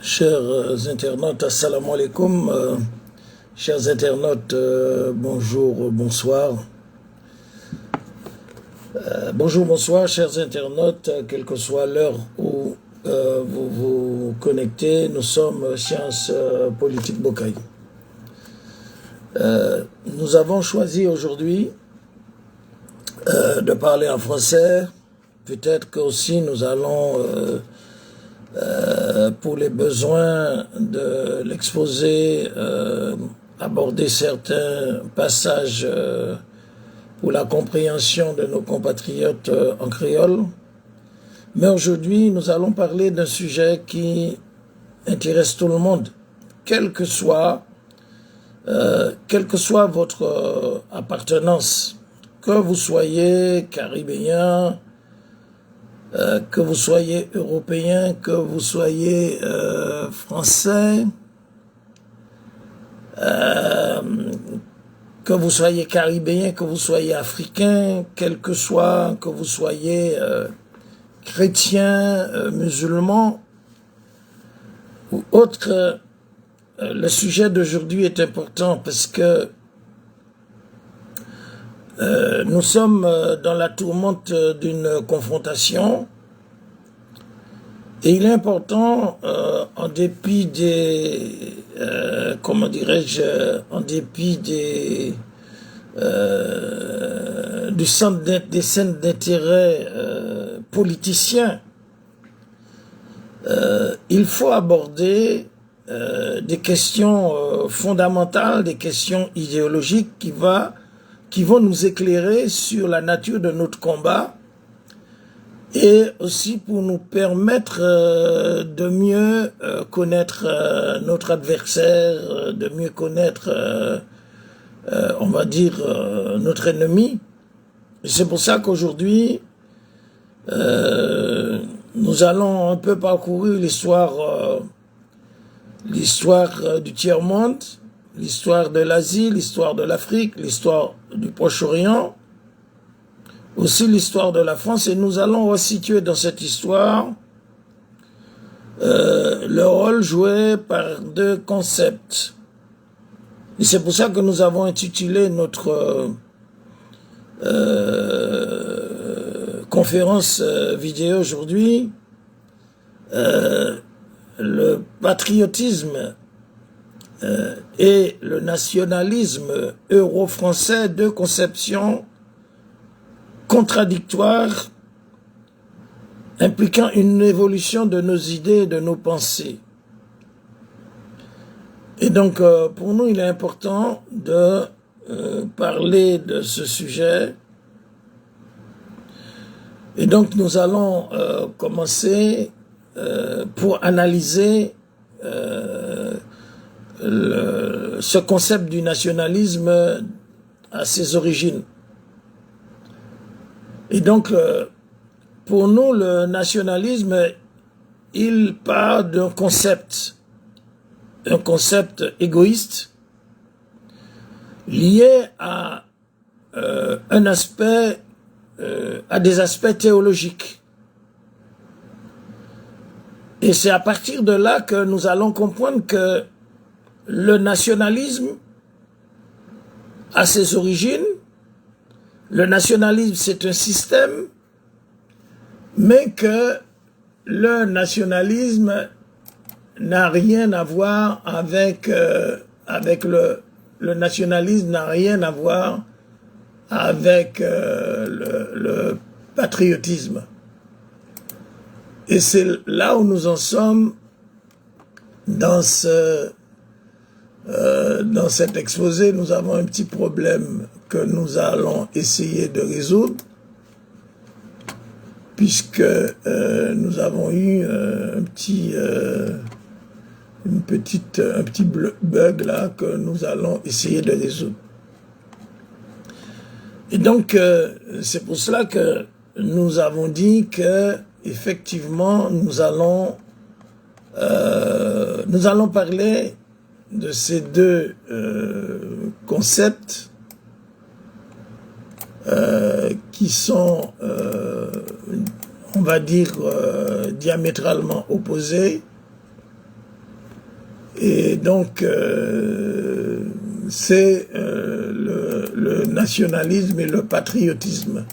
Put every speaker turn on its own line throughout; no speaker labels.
Chers internautes, assalamu alaikum. Chers internautes, bonjour, bonsoir. Bonjour, bonsoir, chers internautes, quelle que soit l'heure où vous vous connectez, nous sommes Sciences Politiques Bokaï. Nous avons choisi aujourd'hui de parler en français. Peut-être que aussi nous allons, pour les besoins de l'exposé, aborder certains passages pour la compréhension de nos compatriotes en créole. Mais aujourd'hui, nous allons parler d'un sujet qui intéresse tout le monde, quelle que soit votre appartenance, que vous soyez caribéen, que vous soyez européen, que vous soyez français, que vous soyez caribéen, que vous soyez africain, quel que soit, que vous soyez chrétien, musulman ou autre, le sujet d'aujourd'hui est important parce que nous sommes dans la tourmente d'une confrontation et il est important, en dépit des, comment dirais-je, en dépit des centres d'intérêt politiciens, il faut aborder des questions fondamentales, des questions idéologiques qui vont nous éclairer sur la nature de notre combat et aussi pour nous permettre de mieux connaître notre adversaire, de mieux connaître, on va dire, notre ennemi. Et c'est pour ça qu'aujourd'hui, nous allons un peu parcourir l'histoire du tiers-monde, l'histoire de l'Asie, l'histoire de l'Afrique, l'histoire du Proche-Orient, aussi l'histoire de la France, et nous allons resituer dans cette histoire le rôle joué par deux concepts. Et c'est pour ça que nous avons intitulé notre conférence vidéo aujourd'hui le patriotisme et le nationalisme euro-français, deux conceptions contradictoires impliquant une évolution de nos idées et de nos pensées. Et donc, pour nous, il est important de parler de ce sujet. Et donc, nous allons commencer pour analyser ce concept du nationalisme à ses origines. Et donc, pour nous, le nationalisme, il part d'un concept égoïste lié à un aspect, à des aspects théologiques. Et c'est à partir de là que nous allons comprendre que le nationalisme a ses origines. Le nationalisme, c'est un système, mais que le nationalisme n'a rien à voir avec le nationalisme n'a rien à voir avec le patriotisme. Et c'est là où nous en sommes dans cet exposé. Nous avons un petit problème que nous allons essayer de résoudre, puisque nous avons eu un petit bug là que nous allons essayer de résoudre. Et donc, c'est pour cela que nous avons dit que effectivement, nous allons parler de ces deux concepts qui sont, on va dire, diamétralement opposés, Et donc, c'est le nationalisme et le patriotisme.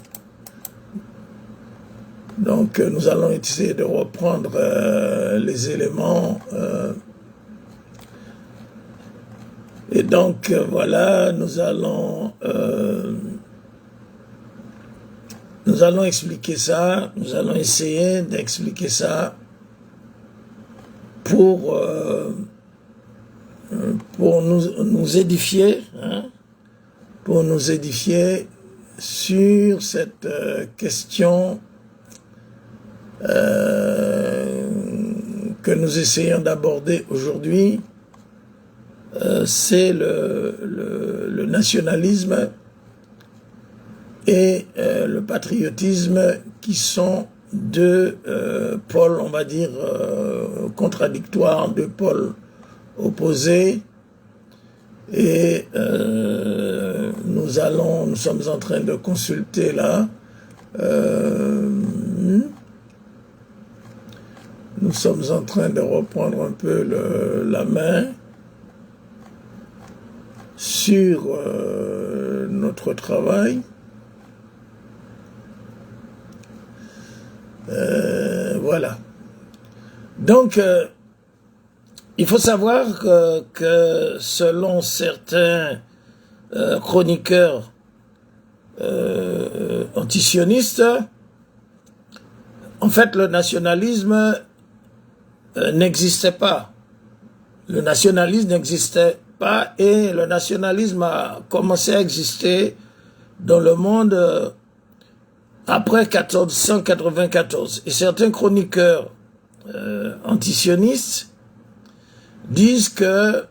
Donc, nous allons essayer de reprendre les éléments. Et donc, voilà, nous allons expliquer ça, nous allons essayer d'expliquer ça pour nous édifier, hein, pour nous édifier sur cette question que nous essayons d'aborder aujourd'hui. C'est le nationalisme et le patriotisme qui sont deux pôles, on va dire, contradictoires, deux pôles opposés. Et nous sommes en train de consulter là. Nous sommes en train de reprendre un peu la main sur notre travail. Voilà. Donc, il faut savoir que selon certains chroniqueurs antisionistes, en fait, le nationalisme n'existait pas. Le nationalisme n'existait pas et le nationalisme a commencé à exister dans le monde après 1494. Et certains chroniqueurs antisionistes disent que,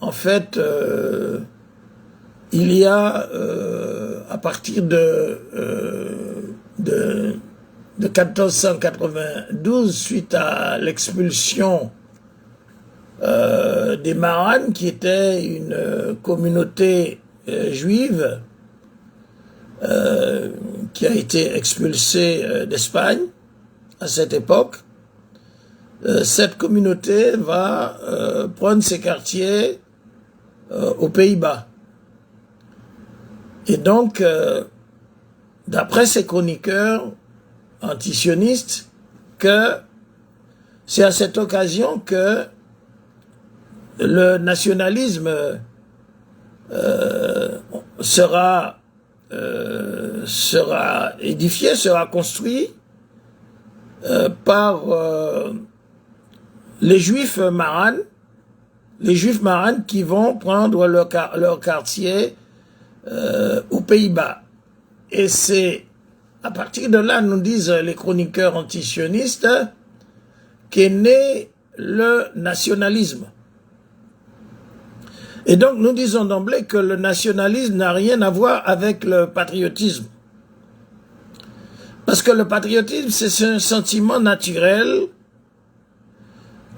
en fait, il y a, à partir de 1492, suite à l'expulsion des Marranes, qui était une communauté juive qui a été expulsée d'Espagne à cette époque, cette communauté va prendre ses quartiers aux Pays-Bas. Et donc, d'après ces chroniqueurs antisionistes, que c'est à cette occasion que le nationalisme sera édifié, sera construit par les Juifs marranes qui vont prendre leur quartier aux Pays-Bas. Et c'est à partir de là, nous disent les chroniqueurs antisionistes, qu'est né le nationalisme. Et donc, nous disons d'emblée que le nationalisme n'a rien à voir avec le patriotisme. Parce que le patriotisme, c'est un sentiment naturel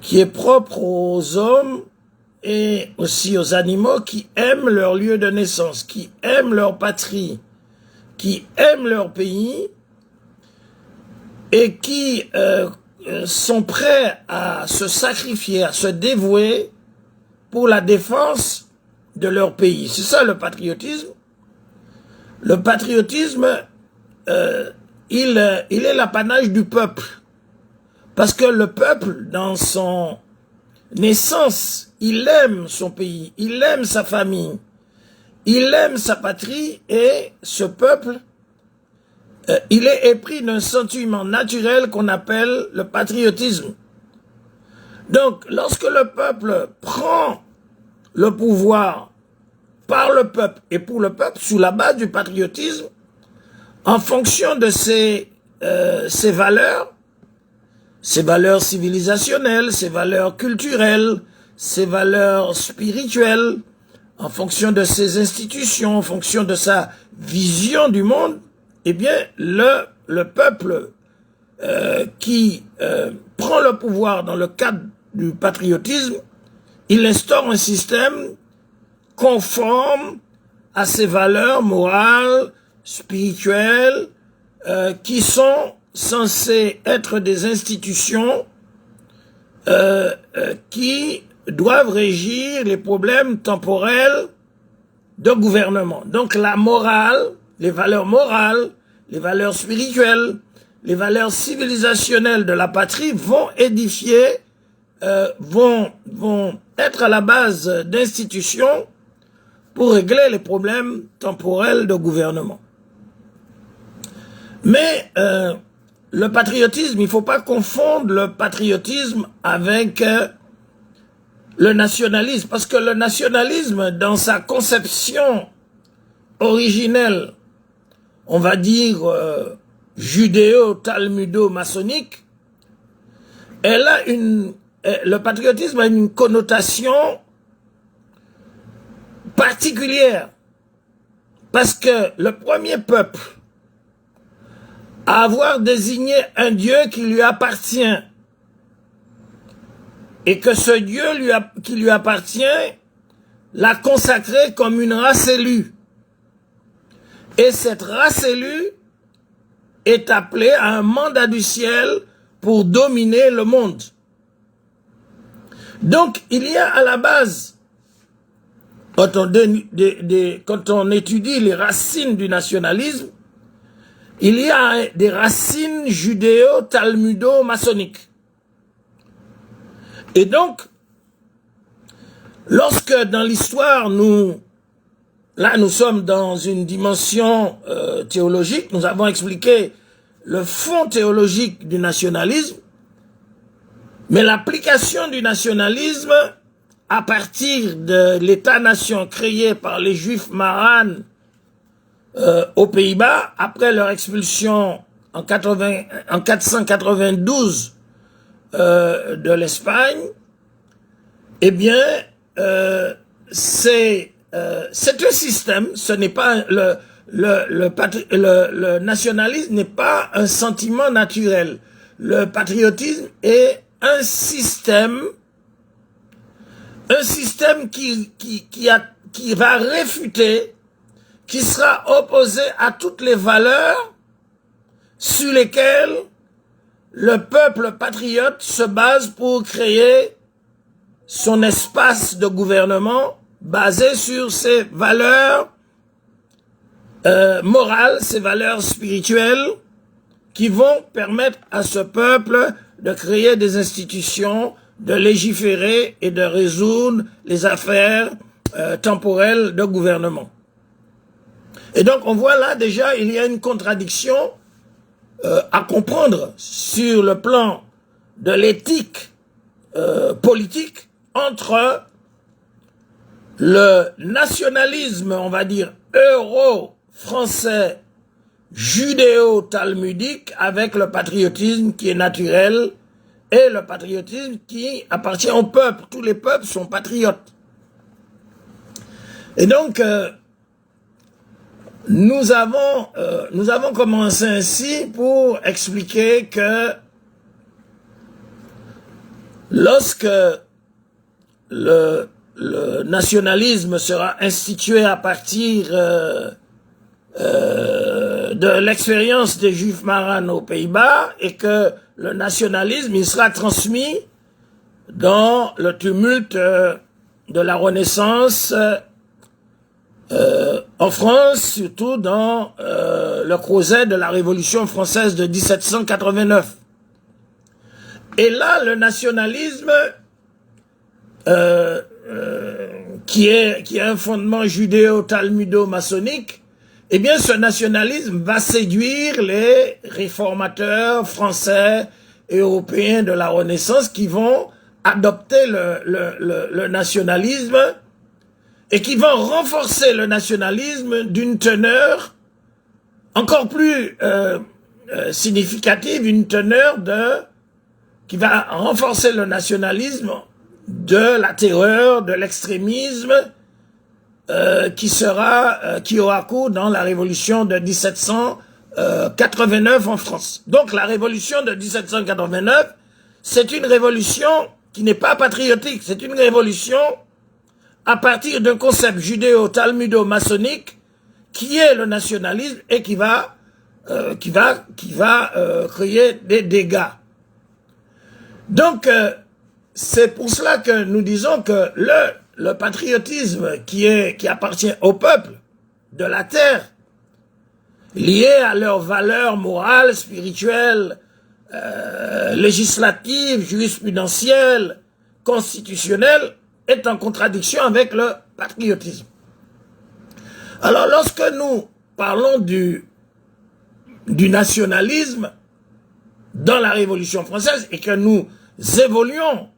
qui est propre aux hommes et aussi aux animaux qui aiment leur lieu de naissance, qui aiment leur patrie, qui aiment leur pays et qui sont prêts à se sacrifier, à se dévouer pour la défense de leur pays. C'est ça le patriotisme. Le patriotisme, il est l'apanage du peuple. Parce que le peuple, dans son naissance, il aime son pays, il aime sa famille, il aime sa patrie, et ce peuple, il est épris d'un sentiment naturel qu'on appelle le patriotisme. Donc, lorsque le peuple prend le pouvoir par le peuple et pour le peuple, sous la base du patriotisme, en fonction de ses valeurs civilisationnelles, ses valeurs culturelles, ses valeurs spirituelles, en fonction de ses institutions, en fonction de sa vision du monde, eh bien, le peuple qui prend le pouvoir dans le cadre du patriotisme, il instaure un système conforme à ses valeurs morales, spirituelles, qui sont censées être des institutions qui doivent régir les problèmes temporels de gouvernement. Donc la morale, les valeurs spirituelles, les valeurs civilisationnelles de la patrie vont édifier, vont être à la base d'institutions pour régler les problèmes temporels de gouvernement. Mais le patriotisme, il ne faut pas confondre le patriotisme avec le nationalisme, parce que le nationalisme, dans sa conception originelle, on va dire judéo-talmudo-maçonnique, le patriotisme a une connotation particulière, parce que le premier peuple à avoir désigné un Dieu qui lui appartient, et que ce Dieu qui lui appartient l'a consacré comme une race élue. Et cette race élue est appelée à un mandat du ciel pour dominer le monde. Donc, il y a à la base, quand on étudie les racines du nationalisme, il y a des racines judéo-talmudo-maçonniques. Et donc, lorsque dans l'histoire, nous sommes dans une dimension théologique, nous avons expliqué le fond théologique du nationalisme, mais l'application du nationalisme à partir de l'État-nation créé par les Juifs marranes aux Pays-Bas, après leur expulsion en 492 de l'Espagne, eh bien, c'est un système, ce n'est pas le nationalisme n'est pas un sentiment naturel. Le patriotisme est un système qui va réfuter, qui sera opposé à toutes les valeurs sur lesquelles le peuple patriote se base pour créer son espace de gouvernement basé sur ses valeurs morales, ses valeurs spirituelles qui vont permettre à ce peuple de créer des institutions, de légiférer et de résoudre les affaires temporelles de gouvernement. Et donc on voit là déjà, il y a une contradiction à comprendre sur le plan de l'éthique politique entre le nationalisme, on va dire, euro-français, judéo-talmudique, avec le patriotisme qui est naturel et le patriotisme qui appartient au peuple. Tous les peuples sont patriotes. Et donc, nous avons commencé ainsi pour expliquer que lorsque le nationalisme sera institué à partir de l'expérience des Juifs marranes aux Pays-Bas et que le nationalisme il sera transmis dans le tumulte de la Renaissance en France, surtout dans le creuset de la Révolution française de 1789. Et là, le nationalisme, qui est un fondement judéo-talmudo-maçonnique, eh bien, ce nationalisme va séduire les réformateurs français et européens de la Renaissance qui vont adopter le nationalisme et qui vont renforcer le nationalisme d'une teneur encore plus significative, une teneur qui va renforcer le nationalisme de la terreur, de l'extrémisme qui aura cours dans la révolution de 1789 en France. Donc la révolution de 1789, c'est une révolution qui n'est pas patriotique, c'est une révolution à partir d'un concept judéo-talmudo-maçonnique qui est le nationalisme et qui va créer des dégâts. Donc, c'est pour cela que nous disons que le patriotisme qui appartient au peuple de la terre, lié à leurs valeurs morales, spirituelles, législatives, jurisprudentielles, constitutionnelles, est en contradiction avec le patriotisme. Alors, lorsque nous parlons du nationalisme dans la Révolution française et que nous évoluons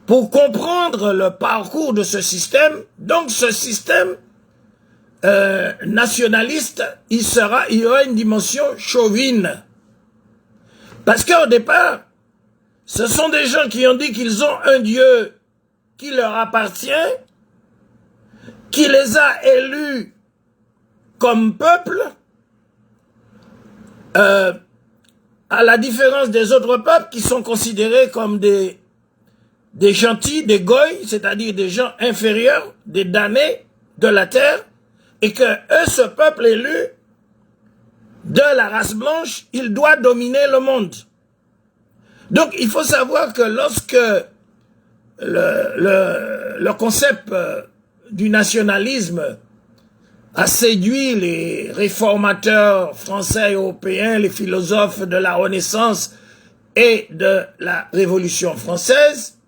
pour comprendre le parcours de ce système, donc ce système nationaliste, il y aura une dimension chauvine. Parce qu'au départ, ce sont des gens qui ont dit qu'ils ont un Dieu qui leur appartient, qui les a élus comme peuple, à la différence des autres peuples qui sont considérés comme des gentils, des goïs, c'est-à-dire des gens inférieurs, des damnés de la terre, et que eux, ce peuple élu de la race blanche, il doit dominer le monde. Donc, il faut savoir que lorsque le concept du nationalisme a séduit les réformateurs français et européens, les philosophes de la Renaissance et de la Révolution française,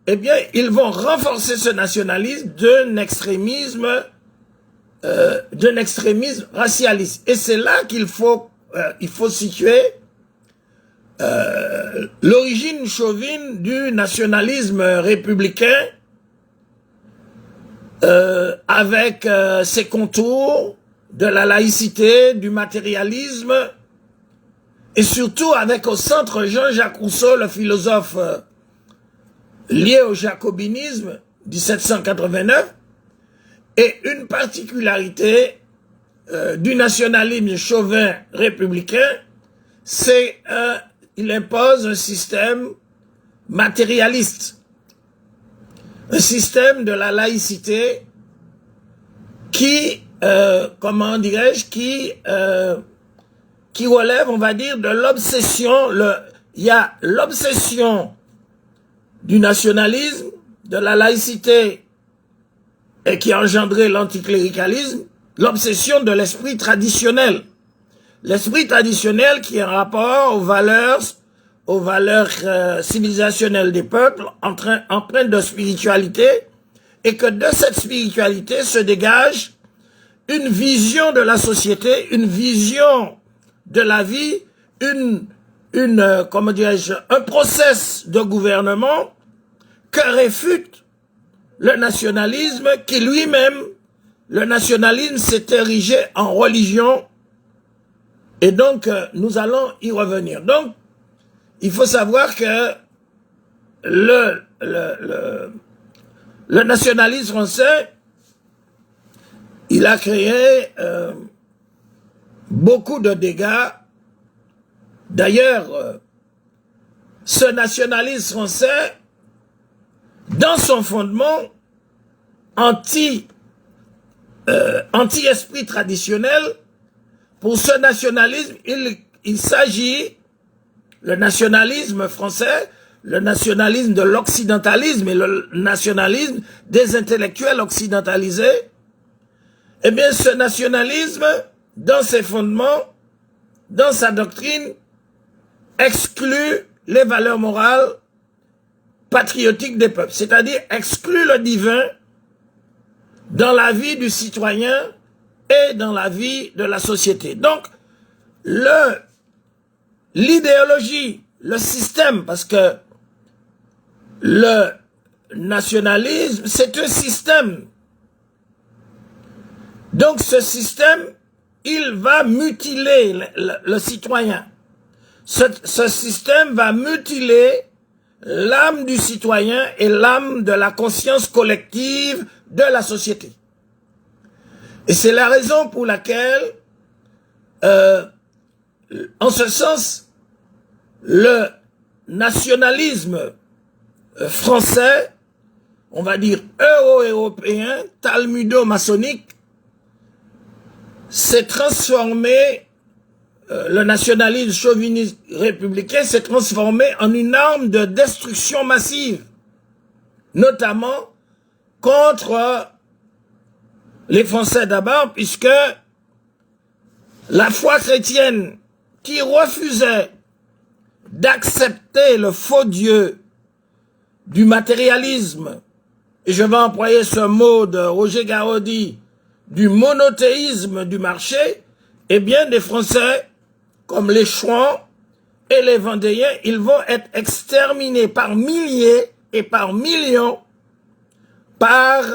eh bien, ils vont renforcer ce nationalisme d'un extrémisme racialiste. Et c'est là qu'il faut situer l'origine chauvine du nationalisme républicain avec ses contours de la laïcité, du matérialisme et surtout avec au centre Jean-Jacques Rousseau, le philosophe lié au jacobinisme 1789, et une particularité du nationalisme chauvin républicain, c'est il impose un système matérialiste, un système de la laïcité qui, comment dirais-je, qui relève, on va dire, de l'obsession. Il y a l'obsession du nationalisme, de la laïcité, et qui a engendré l'anticléricalisme, l'obsession de l'esprit traditionnel. L'esprit traditionnel qui est en rapport aux valeurs civilisationnelles des peuples, empreintes de spiritualité, et que de cette spiritualité se dégage une vision de la société, une vision de la vie, comment dirais-je, un process de gouvernement que réfute le nationalisme qui lui-même, le nationalisme s'est érigé en religion, et donc nous allons y revenir. Donc, il faut savoir que le nationalisme français, il a créé beaucoup de dégâts. D'ailleurs, ce nationalisme français, dans son fondement anti-esprit traditionnel, pour ce nationalisme, il s'agit, le nationalisme français, le nationalisme de l'occidentalisme et le nationalisme des intellectuels occidentalisés, eh bien ce nationalisme, dans ses fondements, dans sa doctrine, exclut les valeurs morales patriotiques des peuples, c'est-à-dire exclut le divin dans la vie du citoyen et dans la vie de la société. Donc, l'idéologie, le système, parce que le nationalisme, c'est un système. Donc, ce système, il va mutiler le citoyen. Ce système va mutiler l'âme du citoyen et l'âme de la conscience collective de la société. Et c'est la raison pour laquelle, en ce sens, le nationalisme français, on va dire euro-européen, talmudo-maçonnique, s'est transformé le nationalisme chauviniste républicain s'est transformé en une arme de destruction massive, notamment contre les Français d'abord, puisque la foi chrétienne qui refusait d'accepter le faux Dieu du matérialisme, et je vais employer ce mot de Roger Garaudy, du monothéisme du marché, eh bien des Français, comme les Chouans et les Vendéens, ils vont être exterminés par milliers et par millions par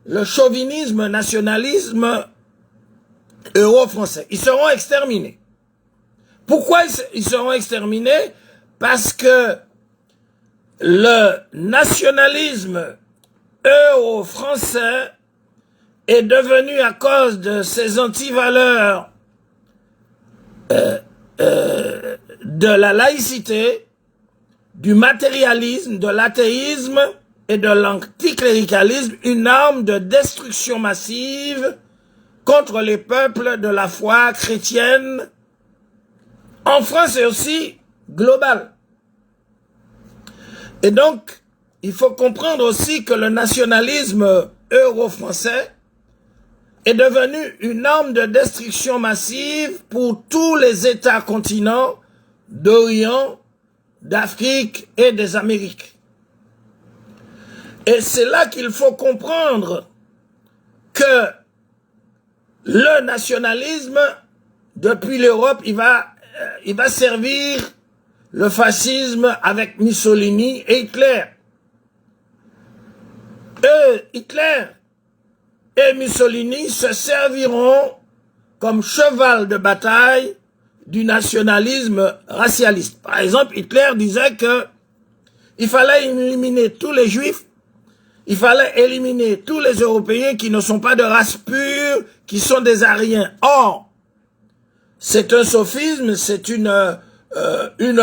le chauvinisme, nationalisme euro-français. Ils seront exterminés. Pourquoi ils seront exterminés? Parce que le nationalisme euro-français est devenu, à cause de ces antivaleurs de la laïcité, du matérialisme, de l'athéisme et de l'anticléricalisme, une arme de destruction massive contre les peuples de la foi chrétienne en France et aussi globale. Et donc, il faut comprendre aussi que le nationalisme euro-français est devenu une arme de destruction massive pour tous les États continents d'Orient, d'Afrique et des Amériques. Et c'est là qu'il faut comprendre que le nationalisme, depuis l'Europe, il va servir le fascisme avec Mussolini et Hitler. Hitler et Mussolini se serviront comme cheval de bataille du nationalisme racialiste. Par exemple, Hitler disait que il fallait éliminer tous les Juifs, il fallait éliminer tous les Européens qui ne sont pas de race pure, qui sont des Aryens. Or, c'est un sophisme, c'est une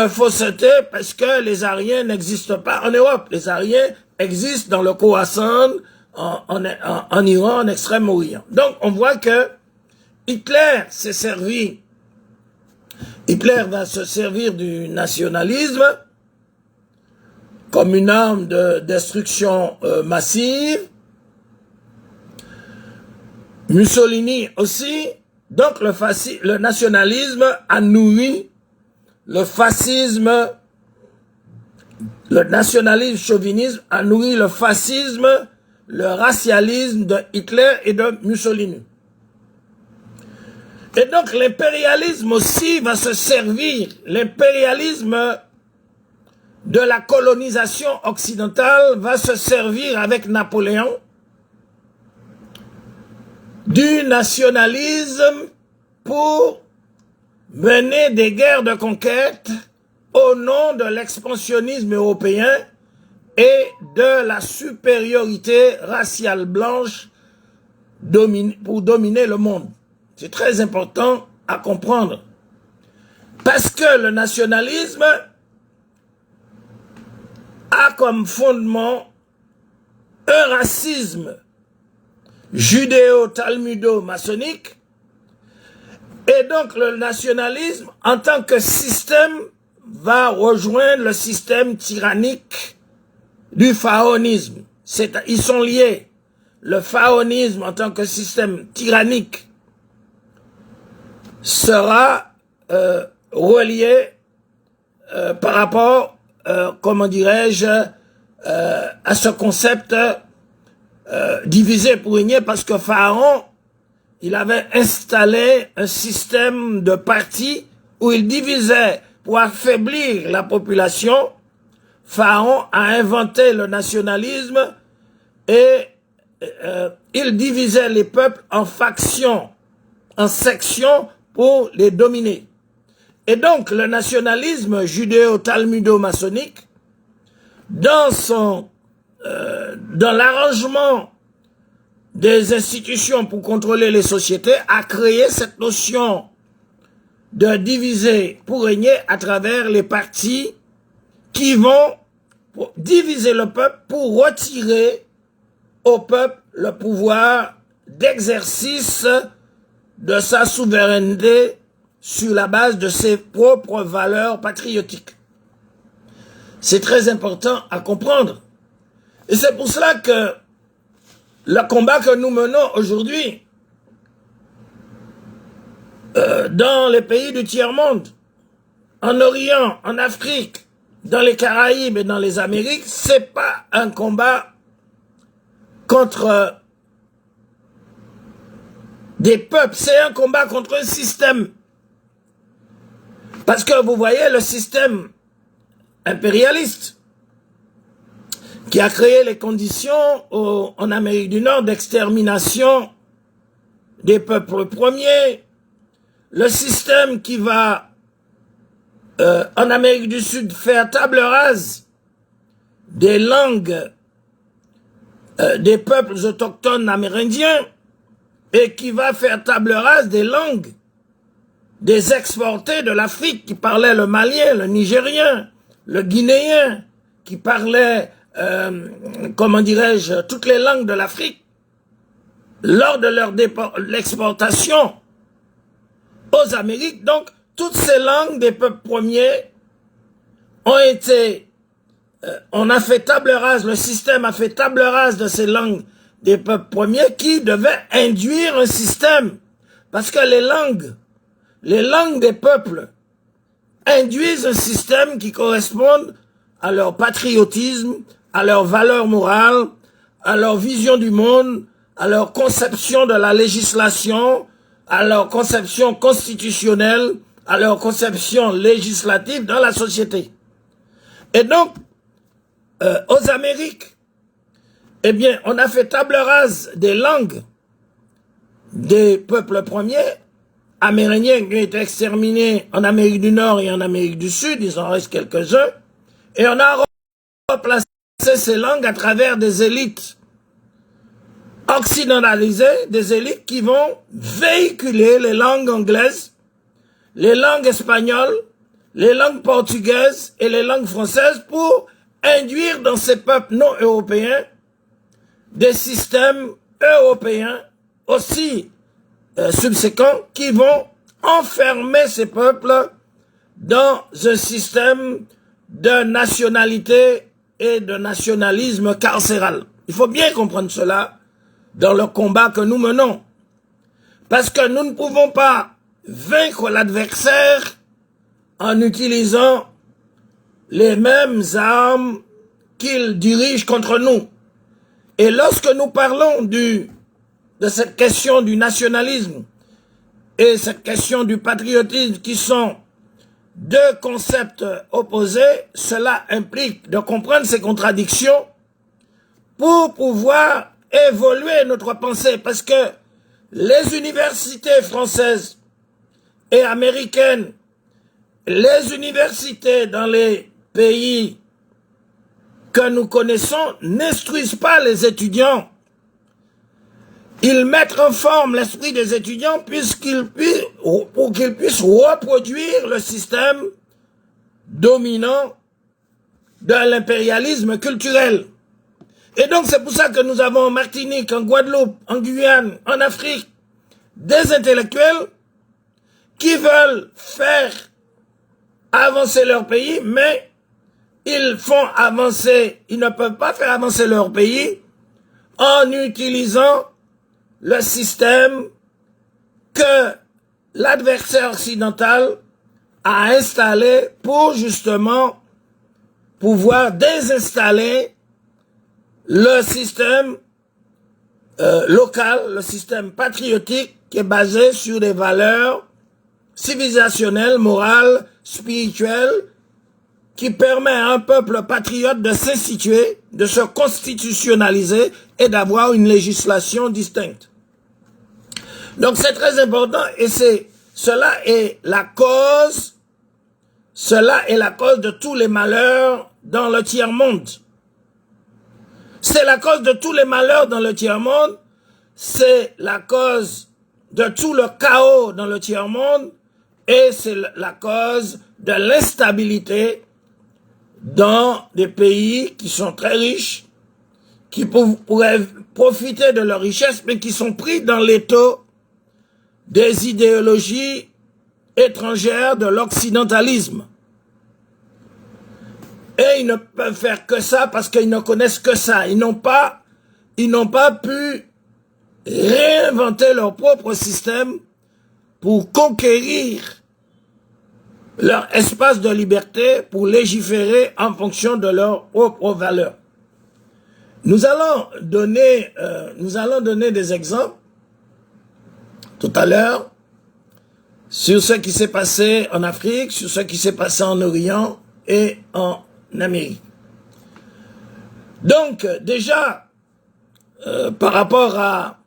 fausseté, parce que les Aryens n'existent pas en Europe. Les Aryens existent dans le Khorasan, en Iran, en Extrême-Orient. Donc, on voit que Hitler va se servir du nationalisme comme une arme de destruction massive. Mussolini aussi. Donc, le nationalisme a nourri le fascisme. Le nationalisme chauvinisme a nourri le fascisme, le racialisme de Hitler et de Mussolini. Et donc l'impérialisme aussi va se servir, l'impérialisme de la colonisation occidentale va se servir avec Napoléon du nationalisme pour mener des guerres de conquête au nom de l'expansionnisme européen et de la supériorité raciale blanche pour dominer le monde. C'est très important à comprendre. Parce que le nationalisme a comme fondement un racisme judéo-talmudo-maçonnique, et donc le nationalisme en tant que système va rejoindre le système tyrannique du pharaonisme. Ils sont liés. Le pharaonisme en tant que système tyrannique sera relié par rapport, comment dirais-je, à ce concept divisé pour régner, parce que Pharaon, il avait installé un système de partis où il divisait pour affaiblir la population. Pharaon a inventé le nationalisme et il divisait les peuples en factions, en sections pour les dominer. Et donc le nationalisme judéo-talmudo-maçonnique, dans l'arrangement des institutions pour contrôler les sociétés, a créé cette notion de diviser pour régner à travers les partis qui vont diviser le peuple pour retirer au peuple le pouvoir d'exercice de sa souveraineté sur la base de ses propres valeurs patriotiques. C'est très important à comprendre. Et c'est pour cela que le combat que nous menons aujourd'hui dans les pays du tiers-monde, en Orient, en Afrique, dans les Caraïbes et dans les Amériques, c'est pas un combat contre des peuples, c'est un combat contre un système. Parce que vous voyez le système impérialiste qui a créé les conditions en Amérique du Nord d'extermination des peuples premiers, le système qui va en Amérique du Sud faire table rase des langues des peuples autochtones amérindiens et qui va faire table rase des langues des exportés de l'Afrique qui parlaient le malien, le nigérien, le guinéen, qui parlaient, comment dirais-je, toutes les langues de l'Afrique lors de leur l'exportation aux Amériques. Donc, toutes ces langues des peuples premiers ont été, on a fait table rase, le système a fait table rase de ces langues des peuples premiers qui devaient induire un système. Parce que les langues des peuples induisent un système qui correspond à leur patriotisme, à leur valeur morale, à leur vision du monde, à leur conception de la législation, à leur conception constitutionnelle, à leur conception législative dans la société. Et donc, aux Amériques, eh bien, on a fait table rase des langues des peuples premiers, amérindiens qui ont été exterminés en Amérique du Nord et en Amérique du Sud, il en reste quelques-uns, et on a replacé ces langues à travers des élites occidentalisées, des élites qui vont véhiculer les langues anglaises, les langues espagnoles, les langues portugaises et les langues françaises pour induire dans ces peuples non européens des systèmes européens aussi subséquents qui vont enfermer ces peuples dans un système de nationalité et de nationalisme carcéral. Il faut bien comprendre cela dans le combat que nous menons. Parce que nous ne pouvons pas vaincre l'adversaire en utilisant les mêmes armes qu'il dirige contre nous. Et lorsque nous parlons de cette question du nationalisme et cette question du patriotisme qui sont deux concepts opposés, cela implique de comprendre ces contradictions pour pouvoir évoluer notre pensée. Parce que les universités françaises et américaines, les universités dans les pays que nous connaissons n'instruisent pas les étudiants. Ils mettent en forme l'esprit des étudiants pour qu'ils puissent reproduire le système dominant de l'impérialisme culturel. Et donc c'est pour ça que nous avons en Martinique, en Guadeloupe, en Guyane, en Afrique, des intellectuels qui veulent faire avancer leur pays, mais ils ne peuvent pas faire avancer leur pays en utilisant le système que l'adversaire occidental a installé pour justement pouvoir désinstaller le système local, le système patriotique qui est basé sur des valeurs civilisationnelles, morales, spirituelles, qui permet à un peuple patriote de s'instituer, de se constitutionnaliser et d'avoir une législation distincte. Donc c'est très important et cela est la cause de tous les malheurs dans le tiers-monde. C'est la cause de tous les malheurs dans le tiers-monde, c'est la cause de tout le chaos dans le tiers-monde et c'est la cause de l'instabilité dans des pays qui sont très riches, qui pourraient profiter de leur richesse, mais qui sont pris dans l'étau des idéologies étrangère de l'occidentalisme. Et ils ne peuvent faire que ça parce qu'ils ne connaissent que ça. Ils n'ont pas pu réinventer leur propre système pour conquérir leur espace de liberté, pour légiférer en fonction de leurs propres valeurs. Nous allons donner des exemples tout à l'heure sur ce qui s'est passé en Afrique, sur ce qui s'est passé en Orient et en Amérique. Donc, déjà, par rapport à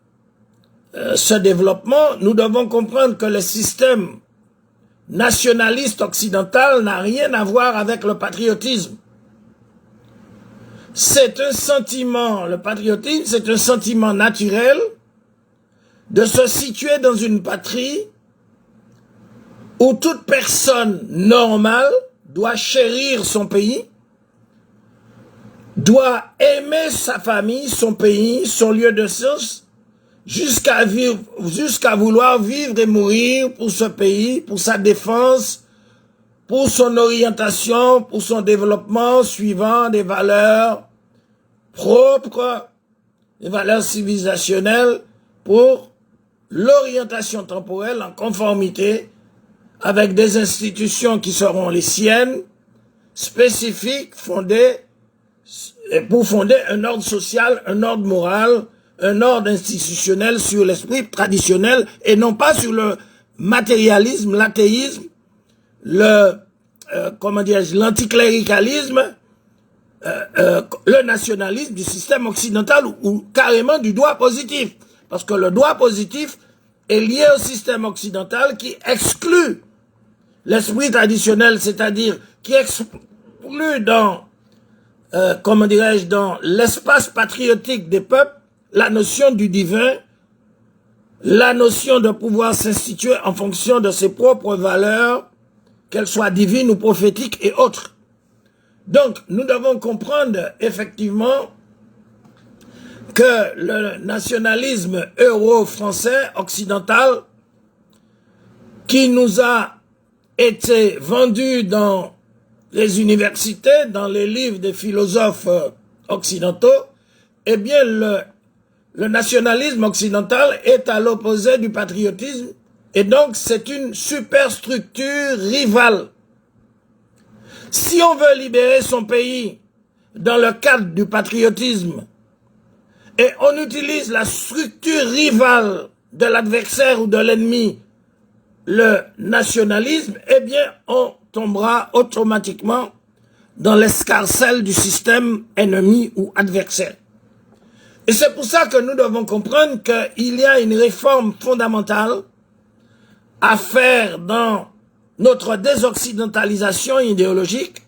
ce développement, nous devons comprendre que le système nationaliste occidental n'a rien à voir avec le patriotisme. C'est un sentiment, le patriotisme, c'est un sentiment naturel de se situer dans une patrie où toute personne normale doit chérir son pays, doit aimer sa famille, son pays, son lieu de source, jusqu'à vouloir vivre et mourir pour ce pays, pour sa défense, pour son orientation, pour son développement suivant des valeurs propres, des valeurs civilisationnelles, pour l'orientation temporelle en conformité avec des institutions qui seront les siennes, spécifiques, fondées, pour fonder un ordre social, un ordre moral, un ordre institutionnel sur l'esprit traditionnel et non pas sur le matérialisme, l'athéisme, l'anticléricalisme, le nationalisme du système occidental ou carrément du droit positif. Parce que le droit positif est lié au système occidental qui exclut l'esprit traditionnel, c'est-à-dire qui exclut dans l'espace patriotique des peuples, la notion du divin, la notion de pouvoir s'instituer en fonction de ses propres valeurs, qu'elles soient divines ou prophétiques et autres. Donc, nous devons comprendre effectivement que le nationalisme euro-français occidental qui nous a été vendu dans les universités, dans les livres des philosophes occidentaux, eh bien, le nationalisme occidental est à l'opposé du patriotisme et donc c'est une superstructure rivale. Si on veut libérer son pays dans le cadre du patriotisme et on utilise la structure rivale de l'adversaire ou de l'ennemi, le nationalisme, eh bien on tombera automatiquement dans l'escarcelle du système ennemi ou adversaire. Et c'est pour ça que nous devons comprendre qu'il y a une réforme fondamentale à faire dans notre désoccidentalisation idéologique,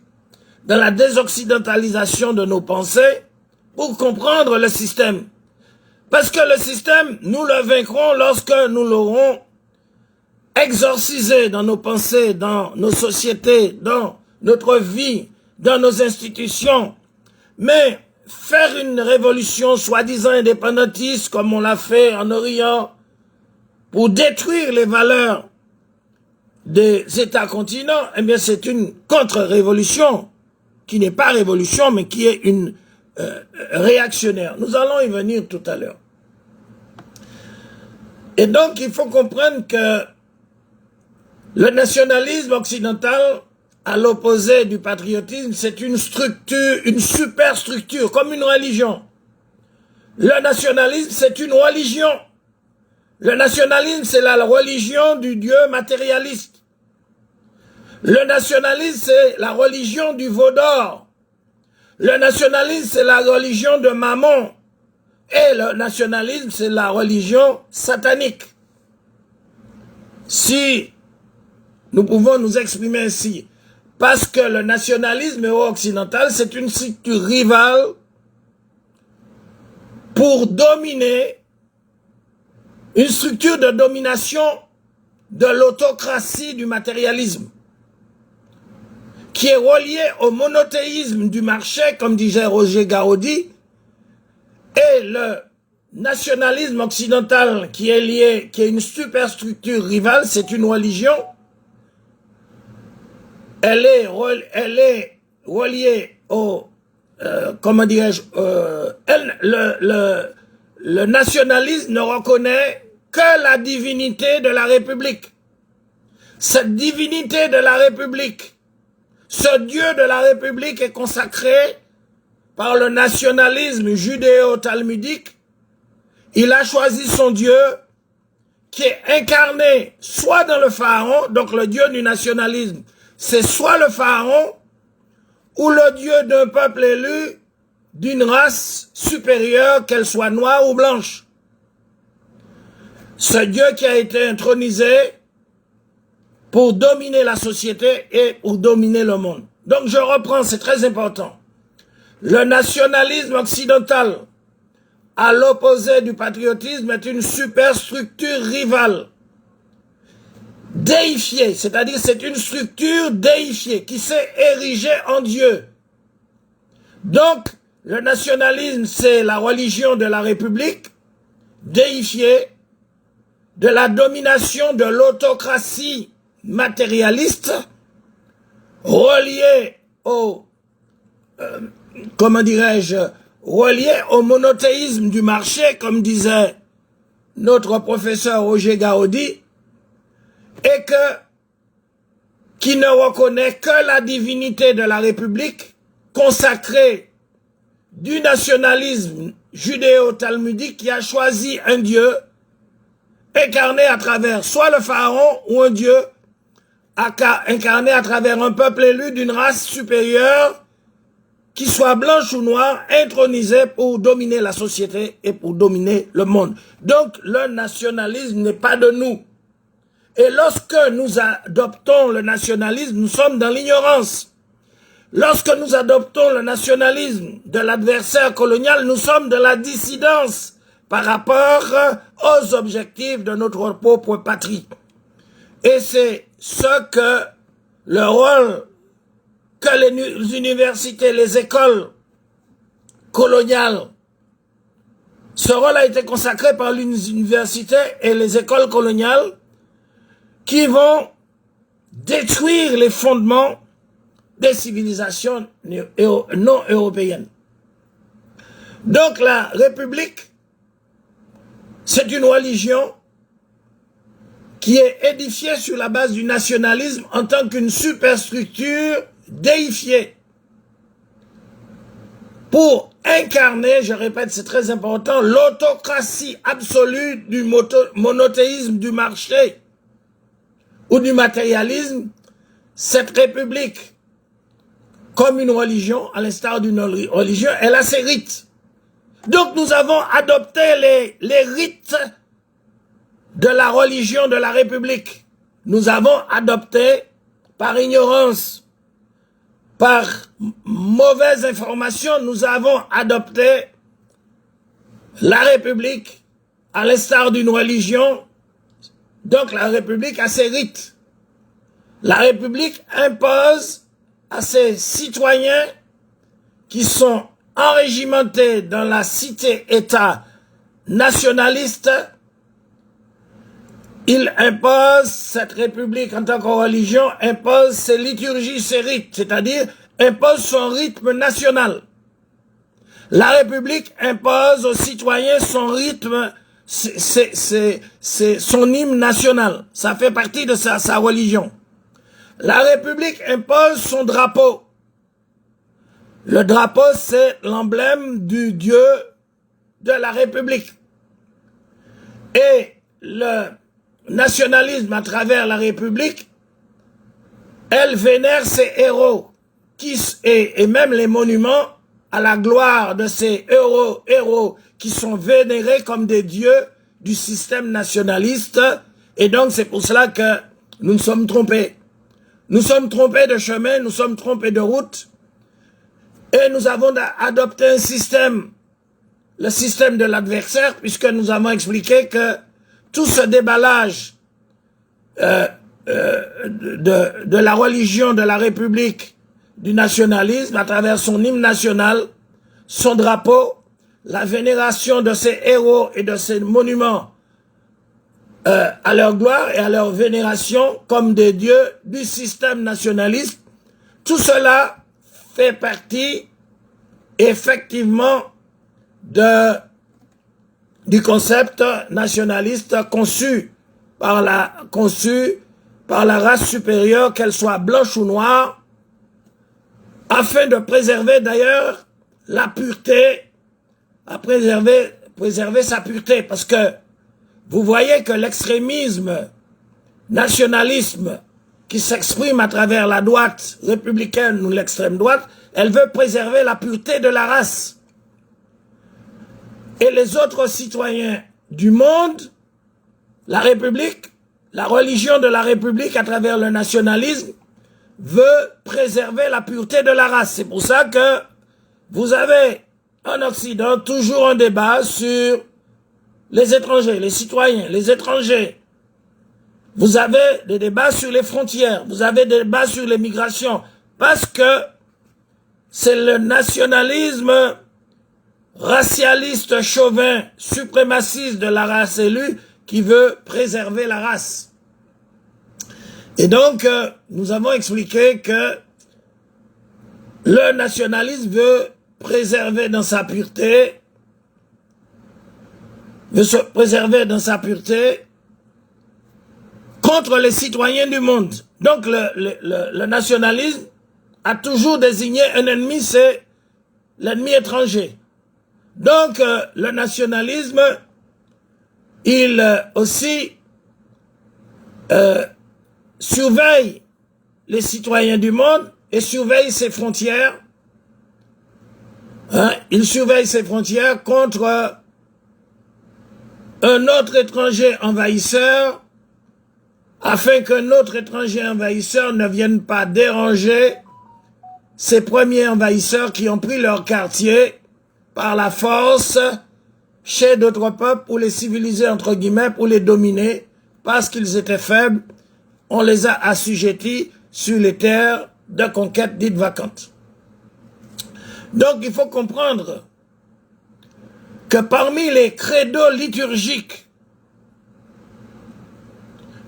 dans la désoccidentalisation de nos pensées, pour comprendre le système. Parce que le système, nous le vaincrons lorsque nous l'aurons exorcisé dans nos pensées, dans nos sociétés, dans notre vie, dans nos institutions. Mais faire une révolution soi-disant indépendantiste comme on l'a fait en Orient pour détruire les valeurs des États-continents, eh bien c'est une contre-révolution qui n'est pas révolution mais qui est une réactionnaire. Nous allons y venir tout à l'heure. Et donc il faut comprendre que le nationalisme occidental, à l'opposé du patriotisme, c'est une structure, une superstructure, comme une religion. Le nationalisme, c'est une religion. Le nationalisme, c'est la religion du Dieu matérialiste. Le nationalisme, c'est la religion du veau d'or. Le nationalisme, c'est la religion de Mammon. Et le nationalisme, c'est la religion satanique. Si nous pouvons nous exprimer ainsi, parce que le nationalisme euro-occidental, c'est une structure rivale pour dominer, une structure de domination de l'autocratie du matérialisme, qui est reliée au monothéisme du marché, comme disait Roger Garaudy, et le nationalisme occidental qui est lié, qui est une superstructure rivale, c'est une religion elle est reliée au, comment dirais-je, le nationalisme ne reconnaît que la divinité de la République. Cette divinité de la République, ce Dieu de la République est consacré par le nationalisme judéo-talmudique. Il a choisi son Dieu qui est incarné soit dans le pharaon, donc le Dieu du nationalisme, c'est soit le pharaon ou le Dieu d'un peuple élu d'une race supérieure, qu'elle soit noire ou blanche. Ce Dieu qui a été intronisé pour dominer la société et pour dominer le monde. Donc je reprends, c'est très important. Le nationalisme occidental, à l'opposé du patriotisme, est une superstructure rivale, déifiée, c'est-à-dire c'est une structure déifiée qui s'est érigée en Dieu. Donc, le nationalisme, c'est la religion de la République, déifiée, de la domination de l'autocratie matérialiste, reliée au, comment dirais-je, relié au monothéisme du marché, comme disait notre professeur Roger Gaudi, et qui ne reconnaît que la divinité de la République, consacrée du nationalisme judéo-talmudique, qui a choisi un Dieu incarné à travers soit le pharaon ou un Dieu incarné à travers un peuple élu d'une race supérieure, qui soit blanche ou noire, intronisée pour dominer la société et pour dominer le monde. Donc, le nationalisme n'est pas de nous. Et lorsque nous adoptons le nationalisme, nous sommes dans l'ignorance. Lorsque nous adoptons le nationalisme de l'adversaire colonial, nous sommes de la dissidence par rapport aux objectifs de notre propre patrie. Et c'est ce que le rôle que les universités, les écoles coloniales, ce rôle a été consacré par les universités et les écoles coloniales qui vont détruire les fondements des civilisations non européennes. Donc la République, c'est une religion qui est édifiée sur la base du nationalisme en tant qu'une superstructure déifiée pour incarner, je répète, c'est très important, l'autocratie absolue du monothéisme du marché ou du matérialisme. Cette république, comme une religion, à l'instar d'une religion, elle a ses rites. Donc nous avons adopté les rites de la religion de la République. Nous avons adopté, par ignorance, par mauvaise information, nous avons adopté la République à l'instar d'une religion. Donc la République a ses rites. La République impose à ses citoyens qui sont enrégimentés dans la cité-État nationaliste, il impose, cette République en tant que religion, impose ses liturgies, ses rites, c'est-à-dire impose son rythme national. La République impose aux citoyens son rythme, c'est son hymne national. Ça fait partie de sa religion. La République impose son drapeau. Le drapeau, c'est l'emblème du Dieu de la République. Et le nationalisme à travers la République, elle vénère ses héros et même les monuments à la gloire de ces héros qui sont vénérés comme des dieux du système nationaliste. Et donc c'est pour cela que nous nous sommes trompés. Nous sommes trompés de chemin, nous sommes trompés de route et nous avons adopté un système, le système de l'adversaire, puisque nous avons expliqué que tout ce déballage de la religion de la République, du nationalisme, à travers son hymne national, son drapeau, la vénération de ces héros et de ces monuments à leur gloire et à leur vénération comme des dieux du système nationaliste, Tout cela fait partie effectivement du concept nationaliste conçu par la race supérieure, qu'elle soit blanche ou noire, afin de préserver d'ailleurs la pureté, à préserver sa pureté, parce que vous voyez que l'extrémisme, nationalisme qui s'exprime à travers la droite républicaine ou l'extrême droite, elle veut préserver la pureté de la race. Et les autres citoyens du monde, la République, la religion de la République à travers le nationalisme, veut préserver la pureté de la race. C'est pour ça que vous avez en Occident toujours un débat sur les étrangers, les citoyens, les étrangers. Vous avez des débats sur les frontières, vous avez des débats sur l'immigration, parce que c'est le nationalisme racialiste, chauvin, suprémaciste de la race élue qui veut préserver la race. Et donc, nous avons expliqué que le nationalisme veut préserver dans sa pureté, veut se préserver dans sa pureté contre les citoyens du monde. Donc, le nationalisme a toujours désigné un ennemi, c'est l'ennemi étranger. Donc, le nationalisme, il aussi surveille les citoyens du monde et surveille ses frontières. Hein? Il surveille ses frontières contre un autre étranger envahisseur, afin qu'un autre étranger envahisseur ne vienne pas déranger ces premiers envahisseurs qui ont pris leur quartier par la force chez d'autres peuples pour les civiliser, entre guillemets, pour les dominer, parce qu'ils étaient faibles. On les a assujettis sur les terres de conquête dites vacantes. Donc il faut comprendre que parmi les credos liturgiques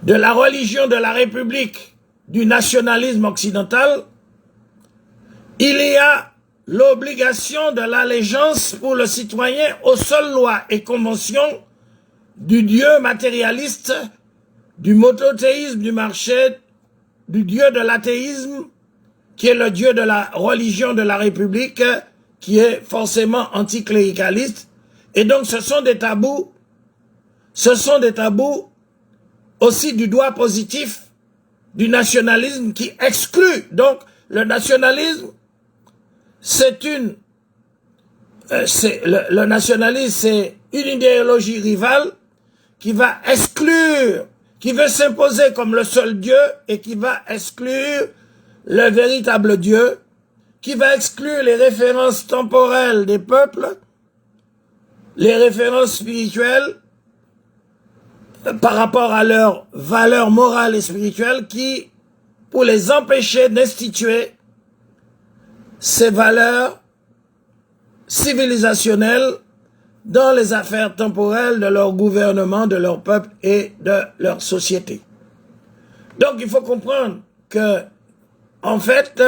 de la religion de la République, du nationalisme occidental, il y a l'obligation de l'allégeance pour le citoyen aux seules lois et conventions du Dieu matérialiste, du monothéisme du marché, du Dieu de l'athéisme, qui est le Dieu de la religion de la République, qui est forcément anticléricaliste. Et donc ce sont des tabous aussi du droit positif du nationalisme qui exclut. Donc le nationalisme, le nationalisme, c'est une idéologie rivale qui va exclure, qui veut s'imposer comme le seul Dieu et qui va exclure le véritable Dieu, qui va exclure les références temporelles des peuples, les références spirituelles par rapport à leurs valeurs morales et spirituelles, qui, pour les empêcher d'instituer ces valeurs civilisationnelles dans les affaires temporelles de leur gouvernement, de leur peuple et de leur société. Donc il faut comprendre que, en fait,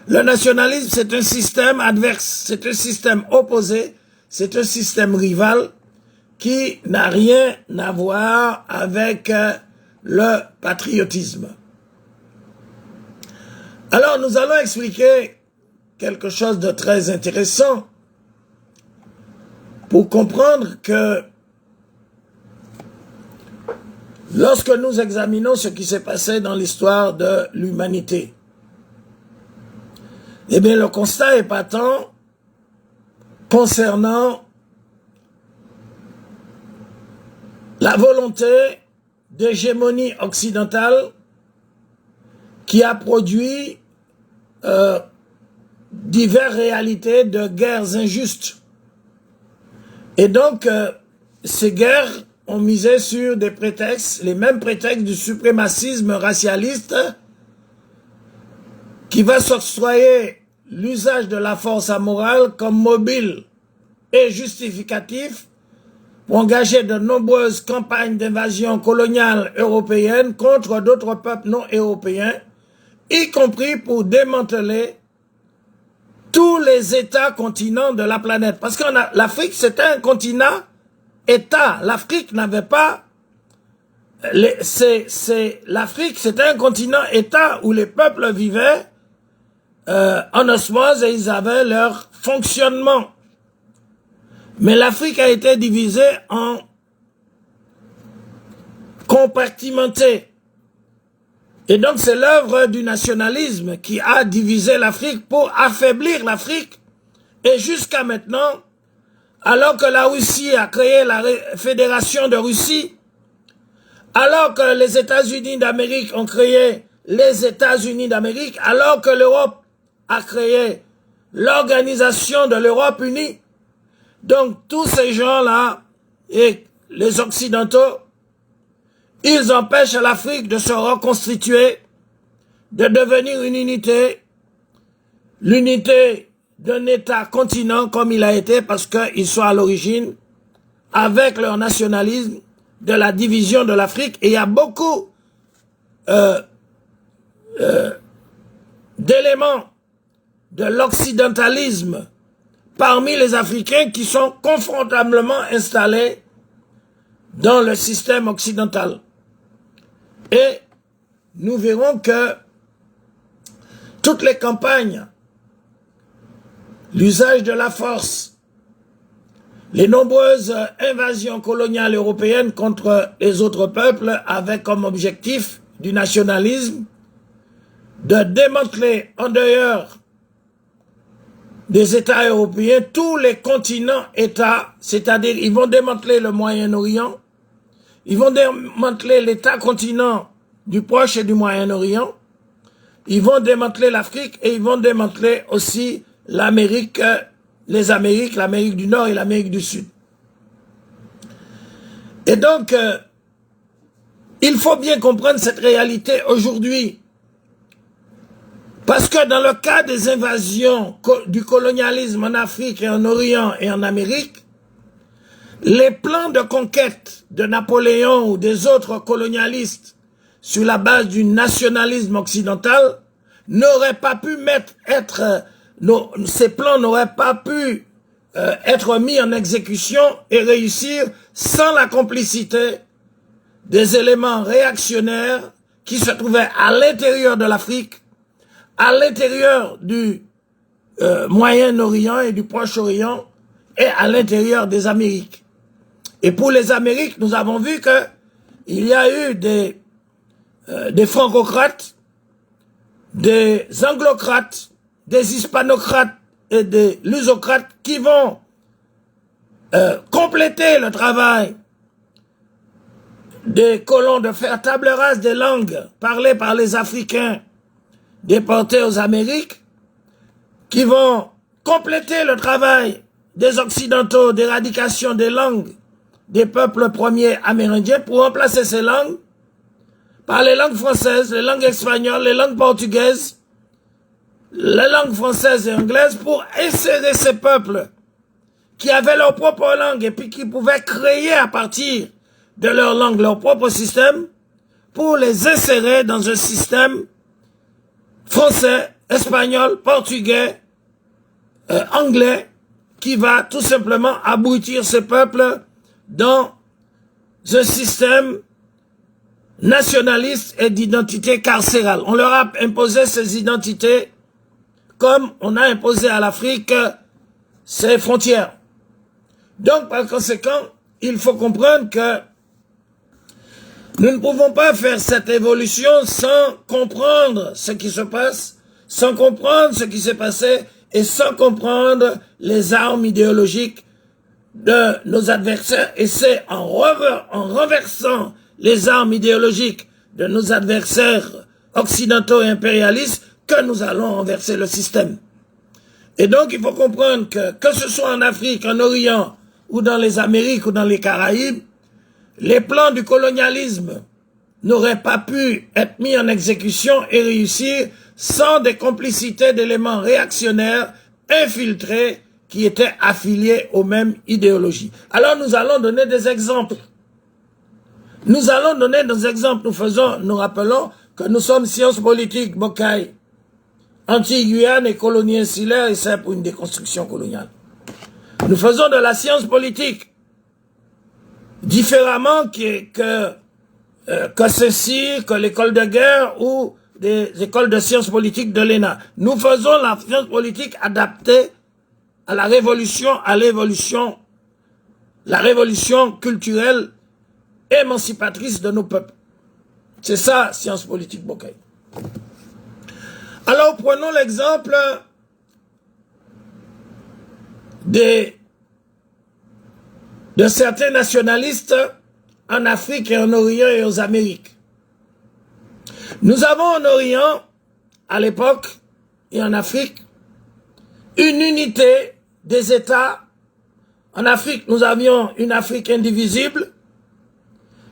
le nationalisme, c'est un système adverse, c'est un système opposé, c'est un système rival qui n'a rien à voir avec le patriotisme. Alors, nous allons expliquer quelque chose de très intéressant pour comprendre que lorsque nous examinons ce qui s'est passé dans l'histoire de l'humanité, eh bien, le constat est patent concernant la volonté d'hégémonie occidentale qui a produit diverses réalités de guerres injustes. Et donc, ces guerres ont misé sur des prétextes, les mêmes prétextes du suprémacisme racialiste qui va s'octroyer l'usage de la force amorale comme mobile et justificatif pour engager de nombreuses campagnes d'invasion coloniale européenne contre d'autres peuples non européens, y compris pour démanteler tous les États-continents de la planète. Parce que l'Afrique, c'était un continent-État. L'Afrique n'avait pas... L'Afrique, c'était un continent-État où les peuples vivaient en osmose et ils avaient leur fonctionnement. Mais l'Afrique a été divisée en compartimentés. Et donc c'est l'œuvre du nationalisme qui a divisé l'Afrique pour affaiblir l'Afrique. Et jusqu'à maintenant, alors que la Russie a créé la Fédération de Russie, alors que les États-Unis d'Amérique ont créé les États-Unis d'Amérique, alors que l'Europe a créé l'Organisation de l'Europe unie, donc tous ces gens-là et les Occidentaux, ils empêchent l'Afrique de se reconstituer, de devenir une unité, l'unité d'un État-continent comme il a été parce qu'ils sont à l'origine, avec leur nationalisme, de la division de l'Afrique. Et il y a beaucoup d'éléments de l'occidentalisme parmi les Africains qui sont confortablement installés dans le système occidental. Et nous verrons que toutes les campagnes, l'usage de la force, les nombreuses invasions coloniales européennes contre les autres peuples avaient comme objectif du nationalisme de démanteler en dehors des États européens tous les continents-États, c'est-à-dire ils vont démanteler le Moyen-Orient, ils vont démanteler l'État-continent du Proche et du Moyen-Orient, ils vont démanteler l'Afrique et ils vont démanteler aussi l'Amérique, les Amériques, l'Amérique du Nord et l'Amérique du Sud. Et donc, il faut bien comprendre cette réalité aujourd'hui. Parce que dans le cas des invasions du colonialisme en Afrique et en Orient et en Amérique, les plans de conquête de Napoléon ou des autres colonialistes sur la base du nationalisme occidental n'auraient pas pu ces plans n'auraient pas pu être mis en exécution et réussir sans la complicité des éléments réactionnaires qui se trouvaient à l'intérieur de l'Afrique, à l'intérieur du Moyen-Orient et du Proche-Orient et à l'intérieur des Amériques. Et pour les Amériques, nous avons vu que il y a eu des francocrates, des anglocrates, des hispanocrates et des lusocrates qui vont compléter le travail des colons de faire table rase des langues parlées par les Africains déportés aux Amériques, qui vont compléter le travail des Occidentaux d'éradication des langues des peuples premiers amérindiens pour remplacer ces langues par les langues françaises, les langues espagnoles, les langues portugaises, les langues françaises et anglaises pour insérer ces peuples qui avaient leur propre langue et puis qui pouvaient créer à partir de leur langue leur propre système pour les insérer dans un système français, espagnol, portugais, anglais qui va tout simplement abrutir ces peuples dans un système nationaliste et d'identité carcérale. On leur a imposé ces identités comme on a imposé à l'Afrique ses frontières. Donc, par conséquent, il faut comprendre que nous ne pouvons pas faire cette évolution sans comprendre ce qui se passe, sans comprendre ce qui s'est passé et sans comprendre les armes idéologiques de nos adversaires. Et c'est en renversant les armes idéologiques de nos adversaires occidentaux et impérialistes que nous allons renverser le système. Et donc il faut comprendre que ce soit en Afrique, en Orient, ou dans les Amériques, ou dans les Caraïbes, les plans du colonialisme n'auraient pas pu être mis en exécution et réussir sans des complicités d'éléments réactionnaires infiltrés qui étaient affiliés aux mêmes idéologies. Alors nous allons donner des exemples. Nous allons donner des exemples. Nous rappelons que nous sommes sciences politiques, Bocaï, anti-Guyane et colonie insulaire, et c'est pour une déconstruction coloniale. Nous faisons de la science politique différemment que ceci, que l'école de guerre ou des écoles de sciences politiques de l'ENA. Nous faisons la science politique adaptée à la révolution, la révolution culturelle émancipatrice de nos peuples. C'est ça, science politique Bocaï. Alors, prenons l'exemple de certains nationalistes en Afrique et en Orient et aux Amériques. Nous avons en Orient, à l'époque, et en Afrique, une unité des États. En Afrique, nous avions une Afrique indivisible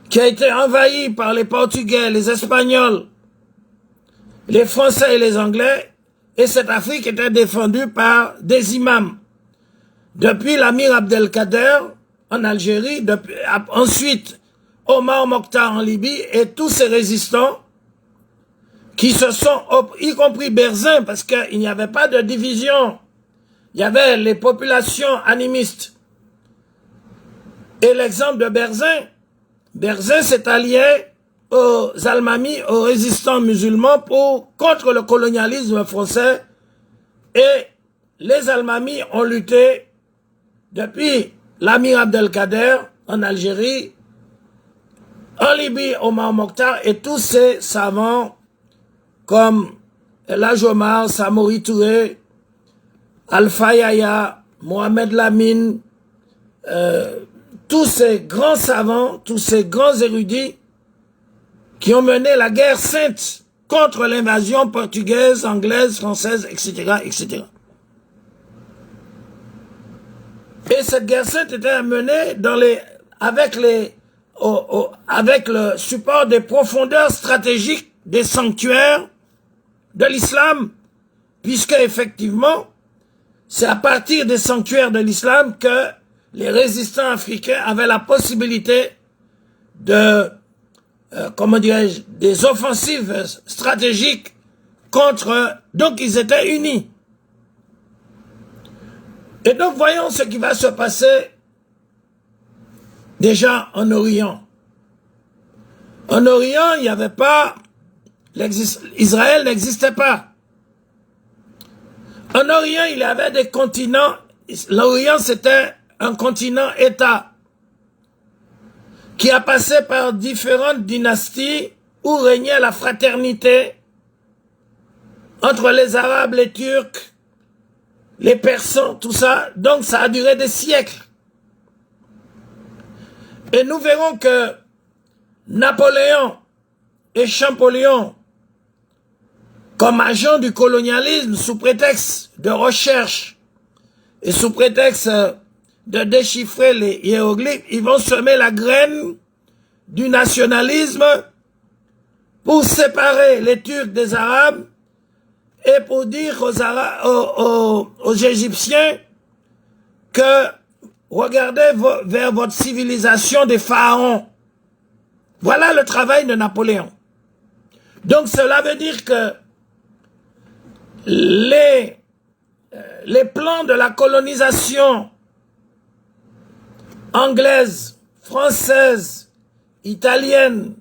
qui a été envahie par les Portugais, les Espagnols, les Français et les Anglais, et cette Afrique était défendue par des imams. Depuis l'Amir Abdelkader en Algérie, ensuite Omar Mokhtar en Libye, et tous ces résistants qui se sont, y compris Berzin, parce qu'il n'y avait pas de division, il y avait les populations animistes. Et l'exemple de Berzin, Berzin s'est allié aux Almamis, aux résistants musulmans contre le colonialisme français, et les Almamis ont lutté depuis l'Amir Abdelkader en Algérie, en Libye, Omar Mokhtar et tous ces savants comme El Hadj Omar, Samori Touré, Alpha Yahya, Mohamed Lamine, tous ces grands savants, tous ces grands érudits qui ont mené la guerre sainte contre l'invasion portugaise, anglaise, française, etc., etc. Et cette guerre sainte était menée avec le support des profondeurs stratégiques des sanctuaires de l'islam, puisque effectivement, c'est à partir des sanctuaires de l'islam que les résistants africains avaient la possibilité de, des offensives stratégiques contre, donc ils étaient unis. Et donc voyons ce qui va se passer déjà en Orient. En Orient, il n'y avait pas, Israël n'existait pas. En Orient, il y avait des continents, l'Orient c'était un continent-État qui a passé par différentes dynasties où régnait la fraternité entre les Arabes, les Turcs, les Persans, tout ça. Donc ça a duré des siècles. Et nous verrons que Napoléon et Champollion, comme agents du colonialisme, sous prétexte de recherche et sous prétexte de déchiffrer les hiéroglyphes, ils vont semer la graine du nationalisme pour séparer les Turcs des Arabes et pour dire aux Égyptiens que regardez vers votre civilisation des pharaons. Voilà le travail de Napoléon. Donc cela veut dire que les plans de la colonisation anglaise, française, italienne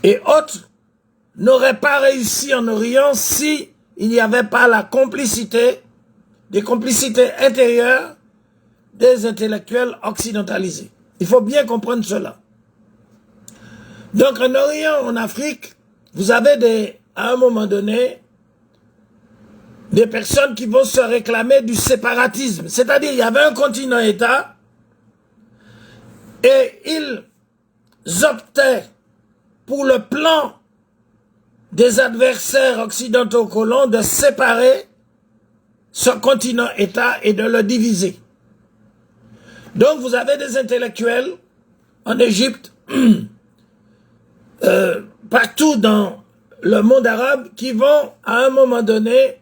et autres n'auraient pas réussi en Orient si il n'y avait pas la complicité, des complicités intérieures des intellectuels occidentalisés. Il faut bien comprendre cela. Donc en Orient, en Afrique, vous avez à un moment donné des personnes qui vont se réclamer du séparatisme. C'est-à-dire, il y avait un continent-État et ils optaient pour le plan des adversaires occidentaux colons de séparer ce continent-État et de le diviser. Donc vous avez des intellectuels en Égypte, partout dans le monde arabe, qui vont à un moment donné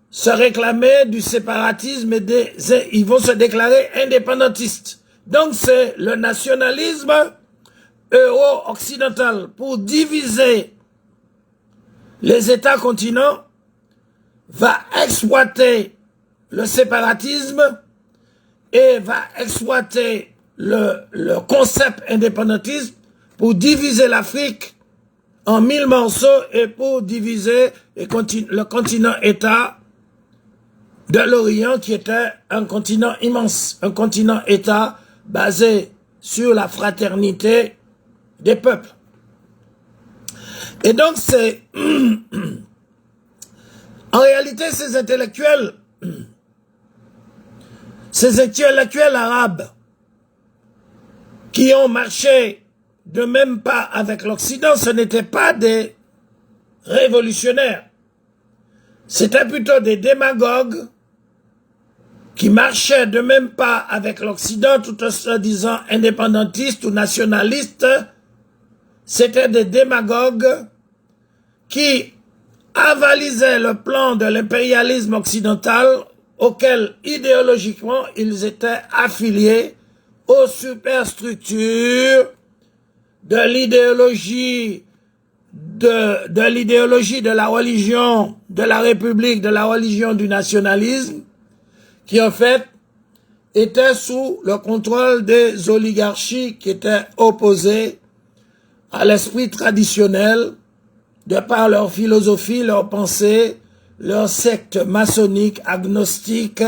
se réclamer du séparatisme et ils vont se déclarer indépendantistes. Donc c'est le nationalisme euro-occidental pour diviser les États continents va exploiter le séparatisme et va exploiter le concept indépendantiste pour diviser l'Afrique en 1000 morceaux et pour diviser le continent État de l'Orient qui était un continent immense, un continent État basé sur la fraternité des peuples. Et donc c'est en réalité ces intellectuels arabes qui ont marché de même pas avec l'Occident, ce n'étaient pas des révolutionnaires. C'était plutôt des démagogues qui marchaient de même pas avec l'Occident tout en se disant indépendantistes ou nationalistes. C'était des démagogues qui avalisaient le plan de l'impérialisme occidental auquel idéologiquement ils étaient affiliés aux superstructures de l'idéologie de la religion, de la République, de la religion du nationalisme, qui en fait était sous le contrôle des oligarchies qui étaient opposées à l'esprit traditionnel de par leur philosophie, leur pensée, leur secte maçonnique, agnostique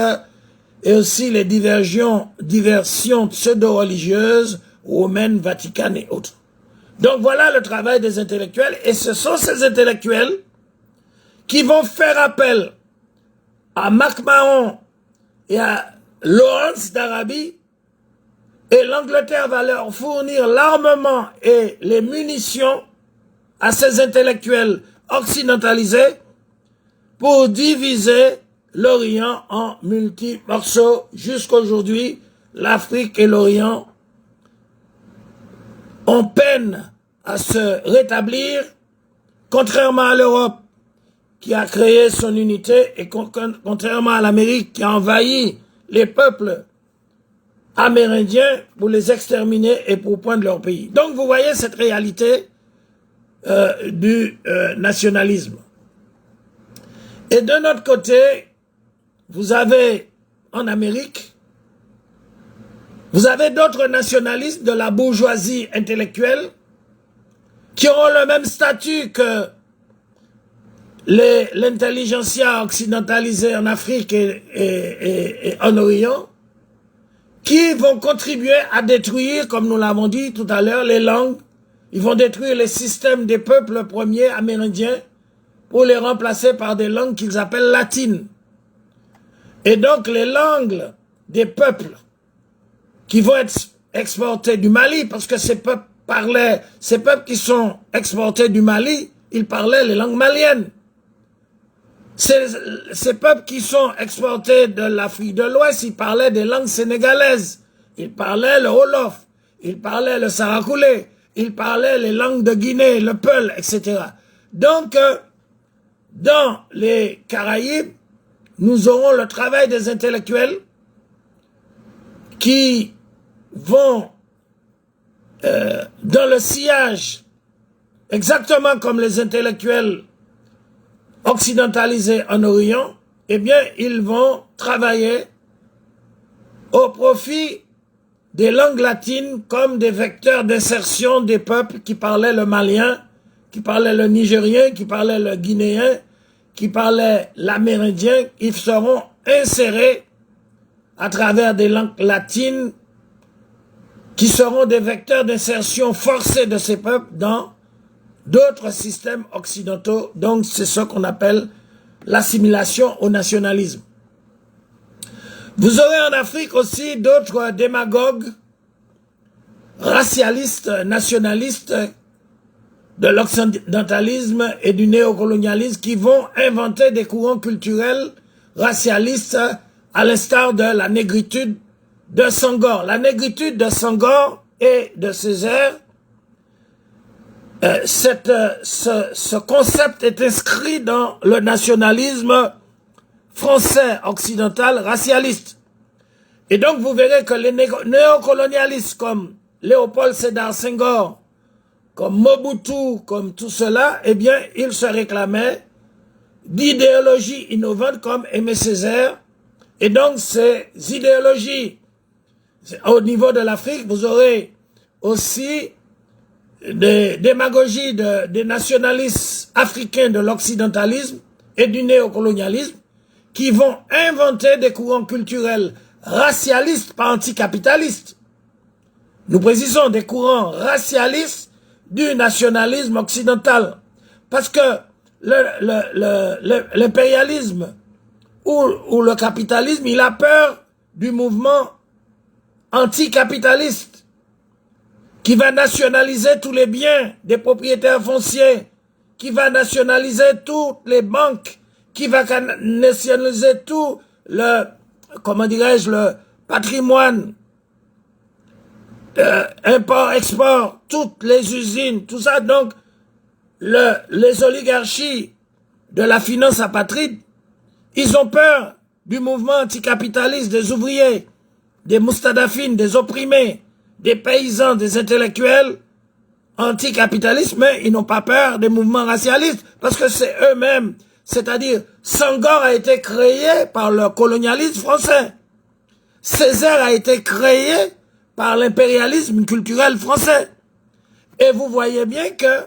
et aussi les diversions pseudo-religieuses, romaines, vaticanes et autres. Donc voilà le travail des intellectuels et ce sont ces intellectuels qui vont faire appel à MacMahon et à Lawrence d'Arabie et l'Angleterre va leur fournir l'armement et les munitions à ces intellectuels occidentalisés pour diviser l'Orient en multi-morceaux. Jusqu'aujourd'hui, l'Afrique et l'Orient ont peine à se rétablir, contrairement à l'Europe qui a créé son unité et contrairement à l'Amérique qui a envahi les peuples amérindiens pour les exterminer et pour prendre leur pays. Donc vous voyez cette réalité du nationalisme. Et de notre côté, vous avez en Amérique, vous avez d'autres nationalistes de la bourgeoisie intellectuelle qui auront le même statut que l'intelligentsia occidentalisée en Afrique et en Orient, qui vont contribuer à détruire, comme nous l'avons dit tout à l'heure, les langues. Ils vont détruire les systèmes des peuples premiers amérindiens pour les remplacer par des langues qu'ils appellent latines. Et donc les langues des peuples qui vont être exportés du Mali, parce que ces peuples qui sont exportés du Mali, ils parlaient les langues maliennes. Ces peuples qui sont exportés de l'Afrique de l'Ouest, ils parlaient des langues sénégalaises. Ils parlaient le Wolof, ils parlaient le Sarakoulé, ils parlaient les langues de Guinée, le Peul, etc. Donc, dans les Caraïbes, nous aurons le travail des intellectuels qui vont dans le sillage, exactement comme les intellectuels occidentalisés en Orient, eh bien, ils vont travailler au profit des langues latines comme des vecteurs d'insertion des peuples qui parlaient le malien, qui parlaient le nigérien, qui parlaient le guinéen, qui parlaient l'amérindien. Ils seront insérés à travers des langues latines qui seront des vecteurs d'insertion forcés de ces peuples dans d'autres systèmes occidentaux. Donc c'est ce qu'on appelle l'assimilation au nationalisme. Vous aurez en Afrique aussi d'autres démagogues racialistes, nationalistes de l'occidentalisme et du néocolonialisme qui vont inventer des courants culturels racialistes à l'instar de la négritude de Senghor. La négritude de Senghor et de Césaire, ce concept est inscrit dans le nationalisme français occidental racialiste. Et donc vous verrez que les néocolonialistes comme Léopold Sédar Senghor comme Mobutu, comme tout cela, eh bien, ils se réclamaient d'idéologies innovantes comme Aimé Césaire. Et donc, ces idéologies, au niveau de l'Afrique, vous aurez aussi des démagogies des nationalistes africains de l'occidentalisme et du néocolonialisme qui vont inventer des courants culturels racialistes, pas anticapitalistes. Nous précisons des courants racialistes du nationalisme occidental. Parce que l'impérialisme ou le capitalisme, il a peur du mouvement anticapitaliste qui va nationaliser tous les biens des propriétaires fonciers, qui va nationaliser toutes les banques, qui va nationaliser tout le, comment dirais-je, le patrimoine, import-export, toutes les usines, tout ça. Donc, les oligarchies de la finance apatride, ils ont peur du mouvement anticapitaliste des ouvriers, des moustadafines, des opprimés, des paysans, des intellectuels anticapitalistes, mais ils n'ont pas peur des mouvements racialistes, parce que c'est eux-mêmes, c'est-à-dire Senghor a été créé par le colonialisme français. Césaire a été créé par l'impérialisme culturel français. Et vous voyez bien que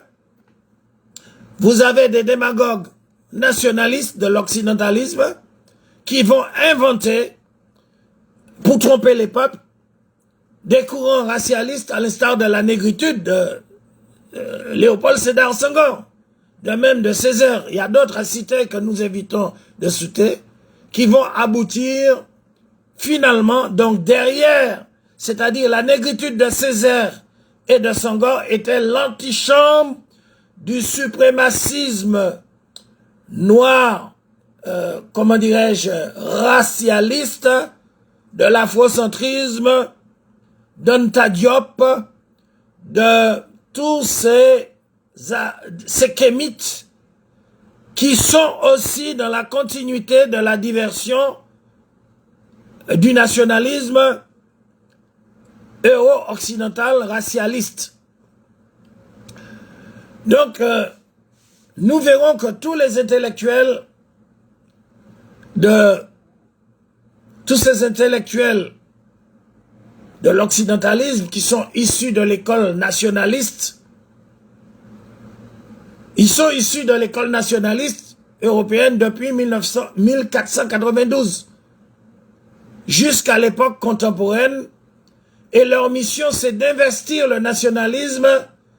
vous avez des démagogues nationalistes de l'occidentalisme qui vont inventer, pour tromper les peuples, des courants racialistes à l'instar de la négritude de Léopold Sédar Senghor, de même de Césaire. Il y a d'autres à citer que nous évitons de citer, qui vont aboutir finalement, donc derrière, c'est-à-dire la négritude de Césaire et de Senghor était l'antichambre du suprémacisme noir, comment dirais-je, racialiste, de l'afrocentrisme, d'Anta Diop, de tous ces kémites qui sont aussi dans la continuité de la diversion du nationalisme euro-occidental racialiste. Donc, nous verrons que tous les intellectuels tous ces intellectuels de l'occidentalisme qui sont issus de l'école nationaliste, ils sont issus de l'école nationaliste européenne depuis 1492 jusqu'à l'époque contemporaine, et leur mission c'est d'investir le nationalisme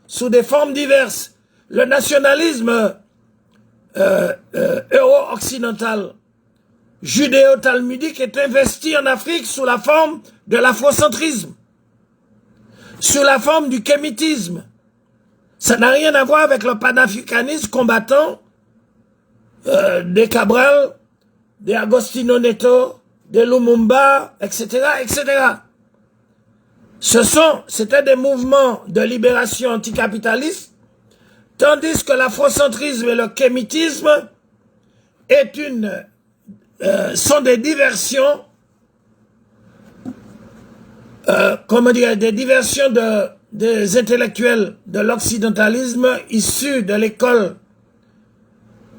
sous des formes diverses. Le nationalisme euro-occidental, judéo-talmudique est investi en Afrique sous la forme de l'afrocentrisme, sous la forme du kémitisme. Ça n'a rien à voir avec le panafricanisme combattant des Cabral, des Agostinho Neto, des Lumumba, etc., etc. C'était des mouvements de libération anticapitaliste, tandis que l'afrocentrisme et le kémitisme sont des diversions, des diversions des intellectuels de l'occidentalisme issus de l'école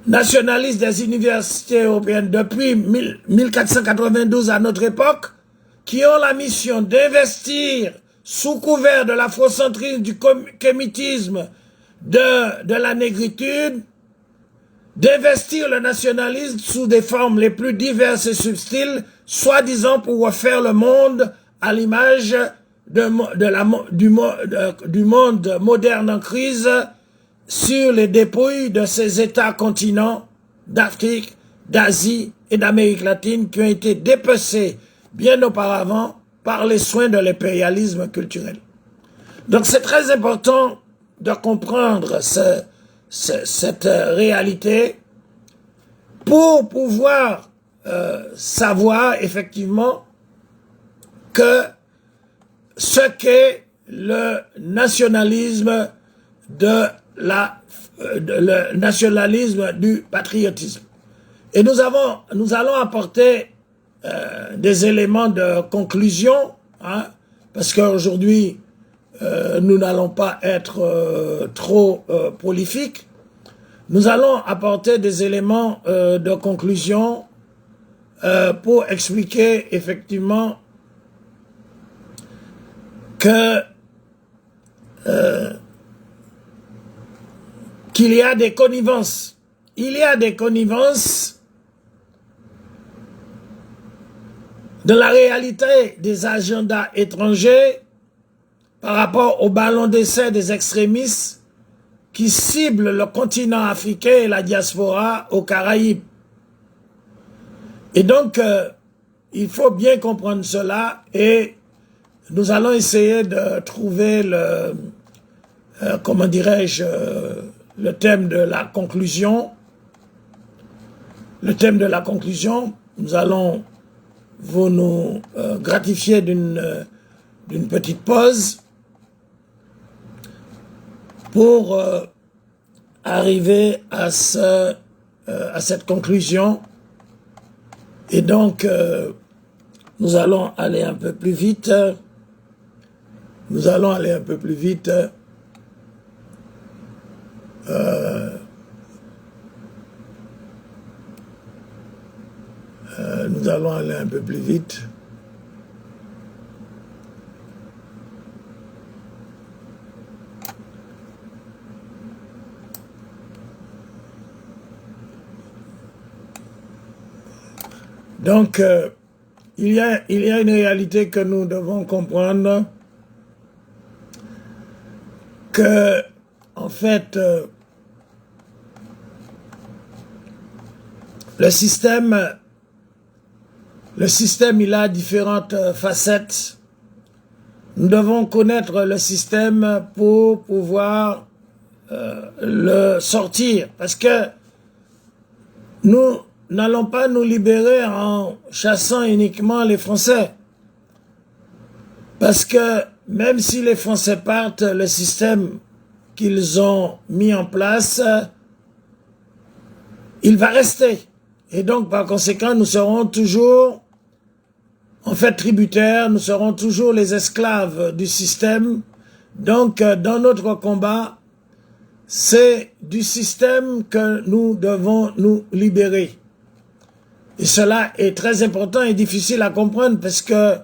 nationaliste des universités européennes depuis 1492 à notre époque, qui ont la mission d'investir sous couvert de l'afrocentrisme, du kémitisme, de la négritude, d'investir le nationalisme sous des formes les plus diverses et subtiles, soi-disant pour refaire le monde à l'image du monde moderne en crise sur les dépouilles de ces États-continents d'Afrique, d'Asie et d'Amérique latine qui ont été dépecés bien auparavant par les soins de l'impérialisme culturel. Donc c'est très important de comprendre cette réalité pour pouvoir savoir effectivement que ce qu'est le nationalisme le nationalisme du patriotisme. Et nous allons apporter des éléments de conclusion, hein, parce qu'aujourd'hui nous n'allons pas être trop prolifiques. Nous allons apporter des éléments de conclusion pour expliquer effectivement que qu'il y a des connivences. Il y a des connivences de la réalité des agendas étrangers par rapport au ballon d'essai des extrémistes qui ciblent le continent africain et la diaspora aux Caraïbes. Et donc, il faut bien comprendre cela et nous allons essayer de trouver le, comment dirais-je, le thème de la conclusion. Le thème de la conclusion, nous allons vous nous gratifier d'une petite pause pour arriver à cette conclusion. Et donc, nous allons aller un peu plus vite. Nous allons aller un peu plus vite. Nous allons aller un peu plus vite. Donc, il y a une réalité que nous devons comprendre, que, en fait, le système, il a différentes facettes. Nous devons connaître le système pour pouvoir le sortir, parce que nous n'allons pas nous libérer en chassant uniquement les Français. Parce que même si les Français partent, le système qu'ils ont mis en place, il va rester. Et donc, par conséquent, nous serons toujours, en fait, tributaires, nous serons toujours les esclaves du système. Donc, dans notre combat, c'est du système que nous devons nous libérer. Et cela est très important et difficile à comprendre parce que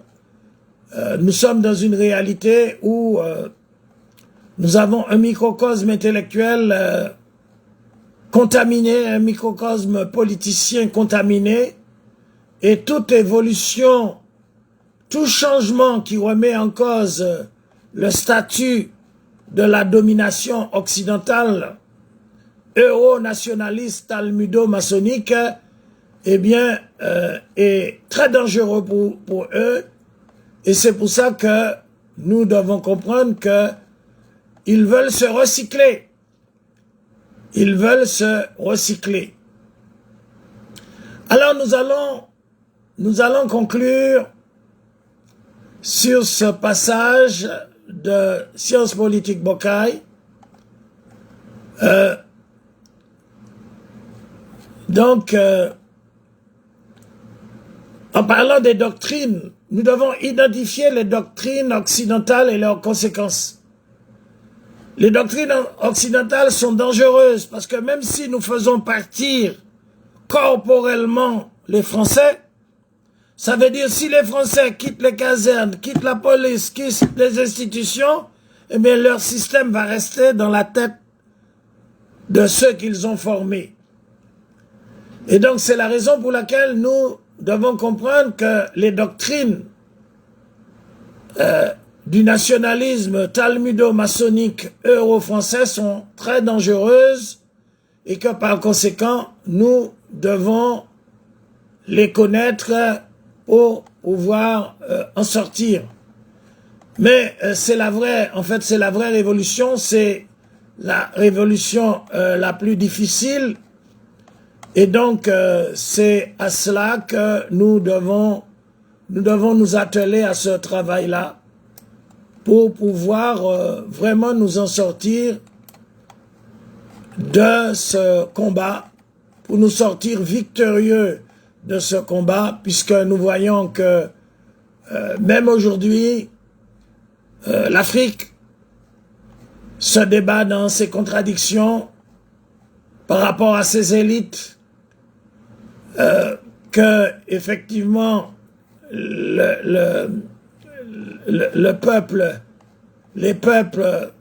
nous sommes dans une réalité où nous avons un microcosme intellectuel contaminé, un microcosme politicien contaminé, et toute évolution, tout changement qui remet en cause le statut de la domination occidentale, euro-nationaliste, talmudo-maçonnique, eh bien, est très dangereux pour eux. Et c'est pour ça que nous devons comprendre qu'ils veulent se recycler. Ils veulent se recycler. Alors nous allons conclure sur ce passage de Sciences politiques Bocaille. Donc, en parlant des doctrines, nous devons identifier les doctrines occidentales et leurs conséquences. Les doctrines occidentales sont dangereuses parce que même si nous faisons partir corporellement les Français, ça veut dire si les Français quittent les casernes, quittent la police, quittent les institutions, eh bien leur système va rester dans la tête de ceux qu'ils ont formés. Et donc c'est la raison pour laquelle nous devons comprendre que les doctrines du nationalisme talmudo-maçonnique euro-français sont très dangereuses et que par conséquent, nous devons les connaître pour pouvoir en sortir. Mais c'est la vraie, en fait, c'est la vraie révolution, c'est la révolution la plus difficile. Et donc, c'est à cela que nous devons nous atteler à ce travail-là pour pouvoir vraiment nous en sortir de ce combat, pour nous sortir victorieux de ce combat, puisque nous voyons que même aujourd'hui, l'Afrique ce débat dans ses contradictions par rapport à ces élites, que effectivement le peuple, les peuples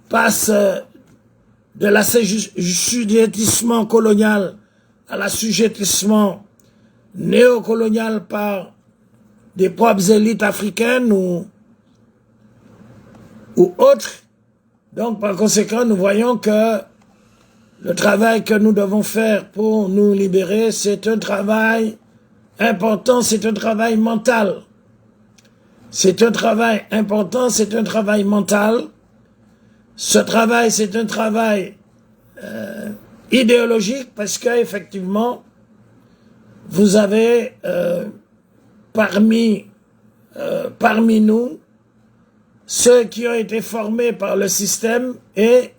passent de l'assujettissement colonial à l'assujettissement néocolonial par des propres élites africaines ou autres. Donc, par conséquent, nous voyons que le travail que nous devons faire pour nous libérer, c'est un travail important, c'est un travail mental. C'est un travail important, c'est un travail mental. Ce travail, c'est un travail idéologique parce qu'effectivement, vous avez parmi nous ceux qui ont été formés par le système et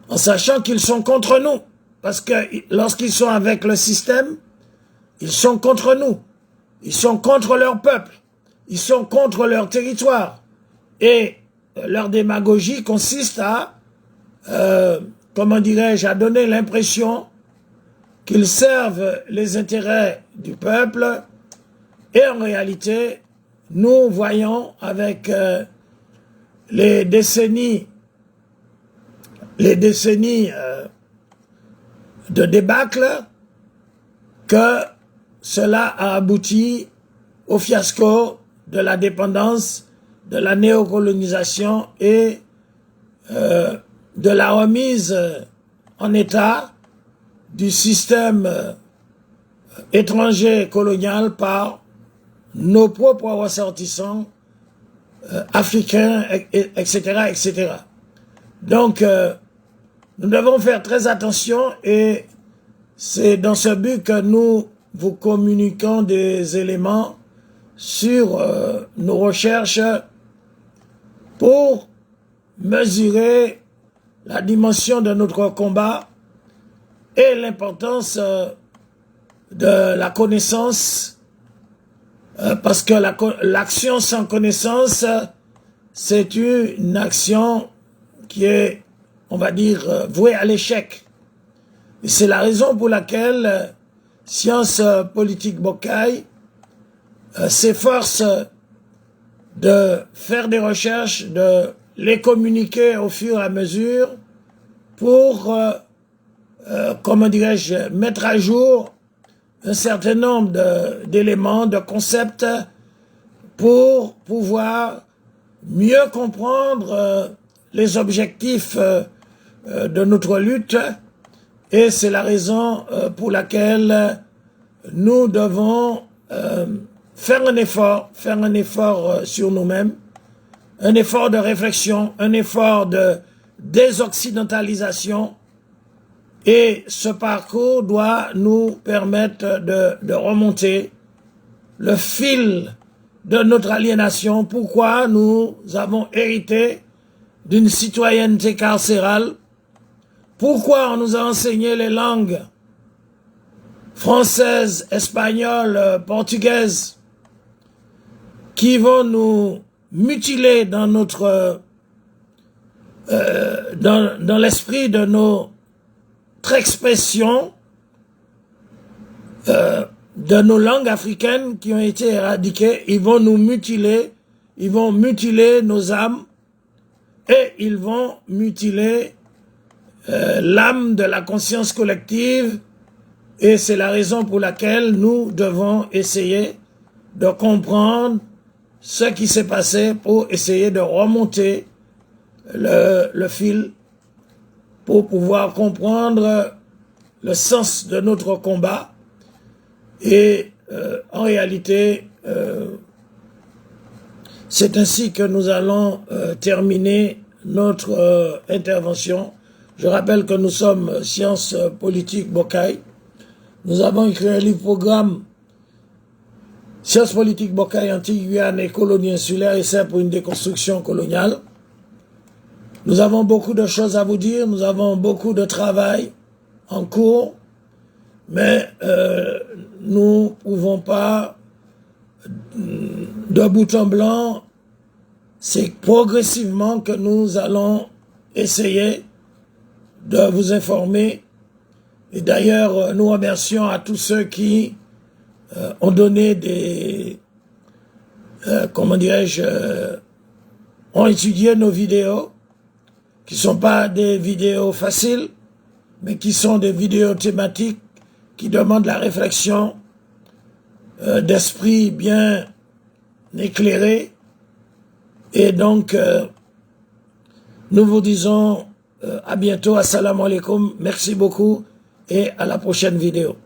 en sachant qu'ils sont contre nous. Parce que lorsqu'ils sont avec le système, ils sont contre nous. Ils sont contre leur peuple. Ils sont contre leur territoire. Et leur démagogie consiste à, comment dirais-je, à donner l'impression qu'ils servent les intérêts du peuple. Et en réalité, nous voyons avec les décennies de débâcle que cela a abouti au fiasco de la dépendance, de la néocolonisation et de la remise en état du système étranger colonial par nos propres ressortissants africains, etc., etc. Donc, nous devons faire très attention et c'est dans ce but que nous vous communiquons des éléments sur nos recherches pour mesurer la dimension de notre combat et l'importance de la connaissance, parce que l'action sans connaissance, c'est une action qui est, on va dire, vouée à l'échec. Et c'est la raison pour laquelle Sciences Politiques Bocaille s'efforce de faire des recherches, de les communiquer au fur et à mesure pour, comment dirais-je, mettre à jour un certain nombre d'éléments, de concepts pour pouvoir mieux comprendre les objectifs de notre lutte. Et c'est la raison pour laquelle nous devons faire un effort sur nous-mêmes, un effort de réflexion, un effort de désoccidentalisation. Et ce parcours doit nous permettre de remonter le fil de notre aliénation. Pourquoi nous avons hérité d'une citoyenneté carcérale? Pourquoi on nous a enseigné les langues françaises, espagnoles, portugaises, qui vont nous mutiler dans notre dans l'esprit de notre expression de nos langues africaines qui ont été éradiquées? Ils vont nous mutiler, ils vont mutiler nos âmes et ils vont mutiler l'âme de la conscience collective. Et c'est la raison pour laquelle nous devons essayer de comprendre ce qui s'est passé pour essayer de remonter le fil pour pouvoir comprendre le sens de notre combat. Et en réalité, c'est ainsi que nous allons terminer notre intervention. Je rappelle que nous sommes Sciences Politiques Bocaille. Nous avons écrit un livre-programme Sciences Politiques Bocaille, Antilles-Guyane et Colonie insulaire, essai pour une déconstruction coloniale. Nous avons beaucoup de choses à vous dire, nous avons beaucoup de travail en cours, mais nous ne pouvons pas, de bout en blanc, c'est progressivement que nous allons essayer de vous informer. Et d'ailleurs, nous remercions à tous ceux qui ont donné des, comment dirais-je, ont étudié nos vidéos, qui ne sont pas des vidéos faciles, mais qui sont des vidéos thématiques qui demandent la réflexion d'esprit bien éclairé. Et donc, nous vous disons à bientôt, assalamu alaikum, merci beaucoup et à la prochaine vidéo.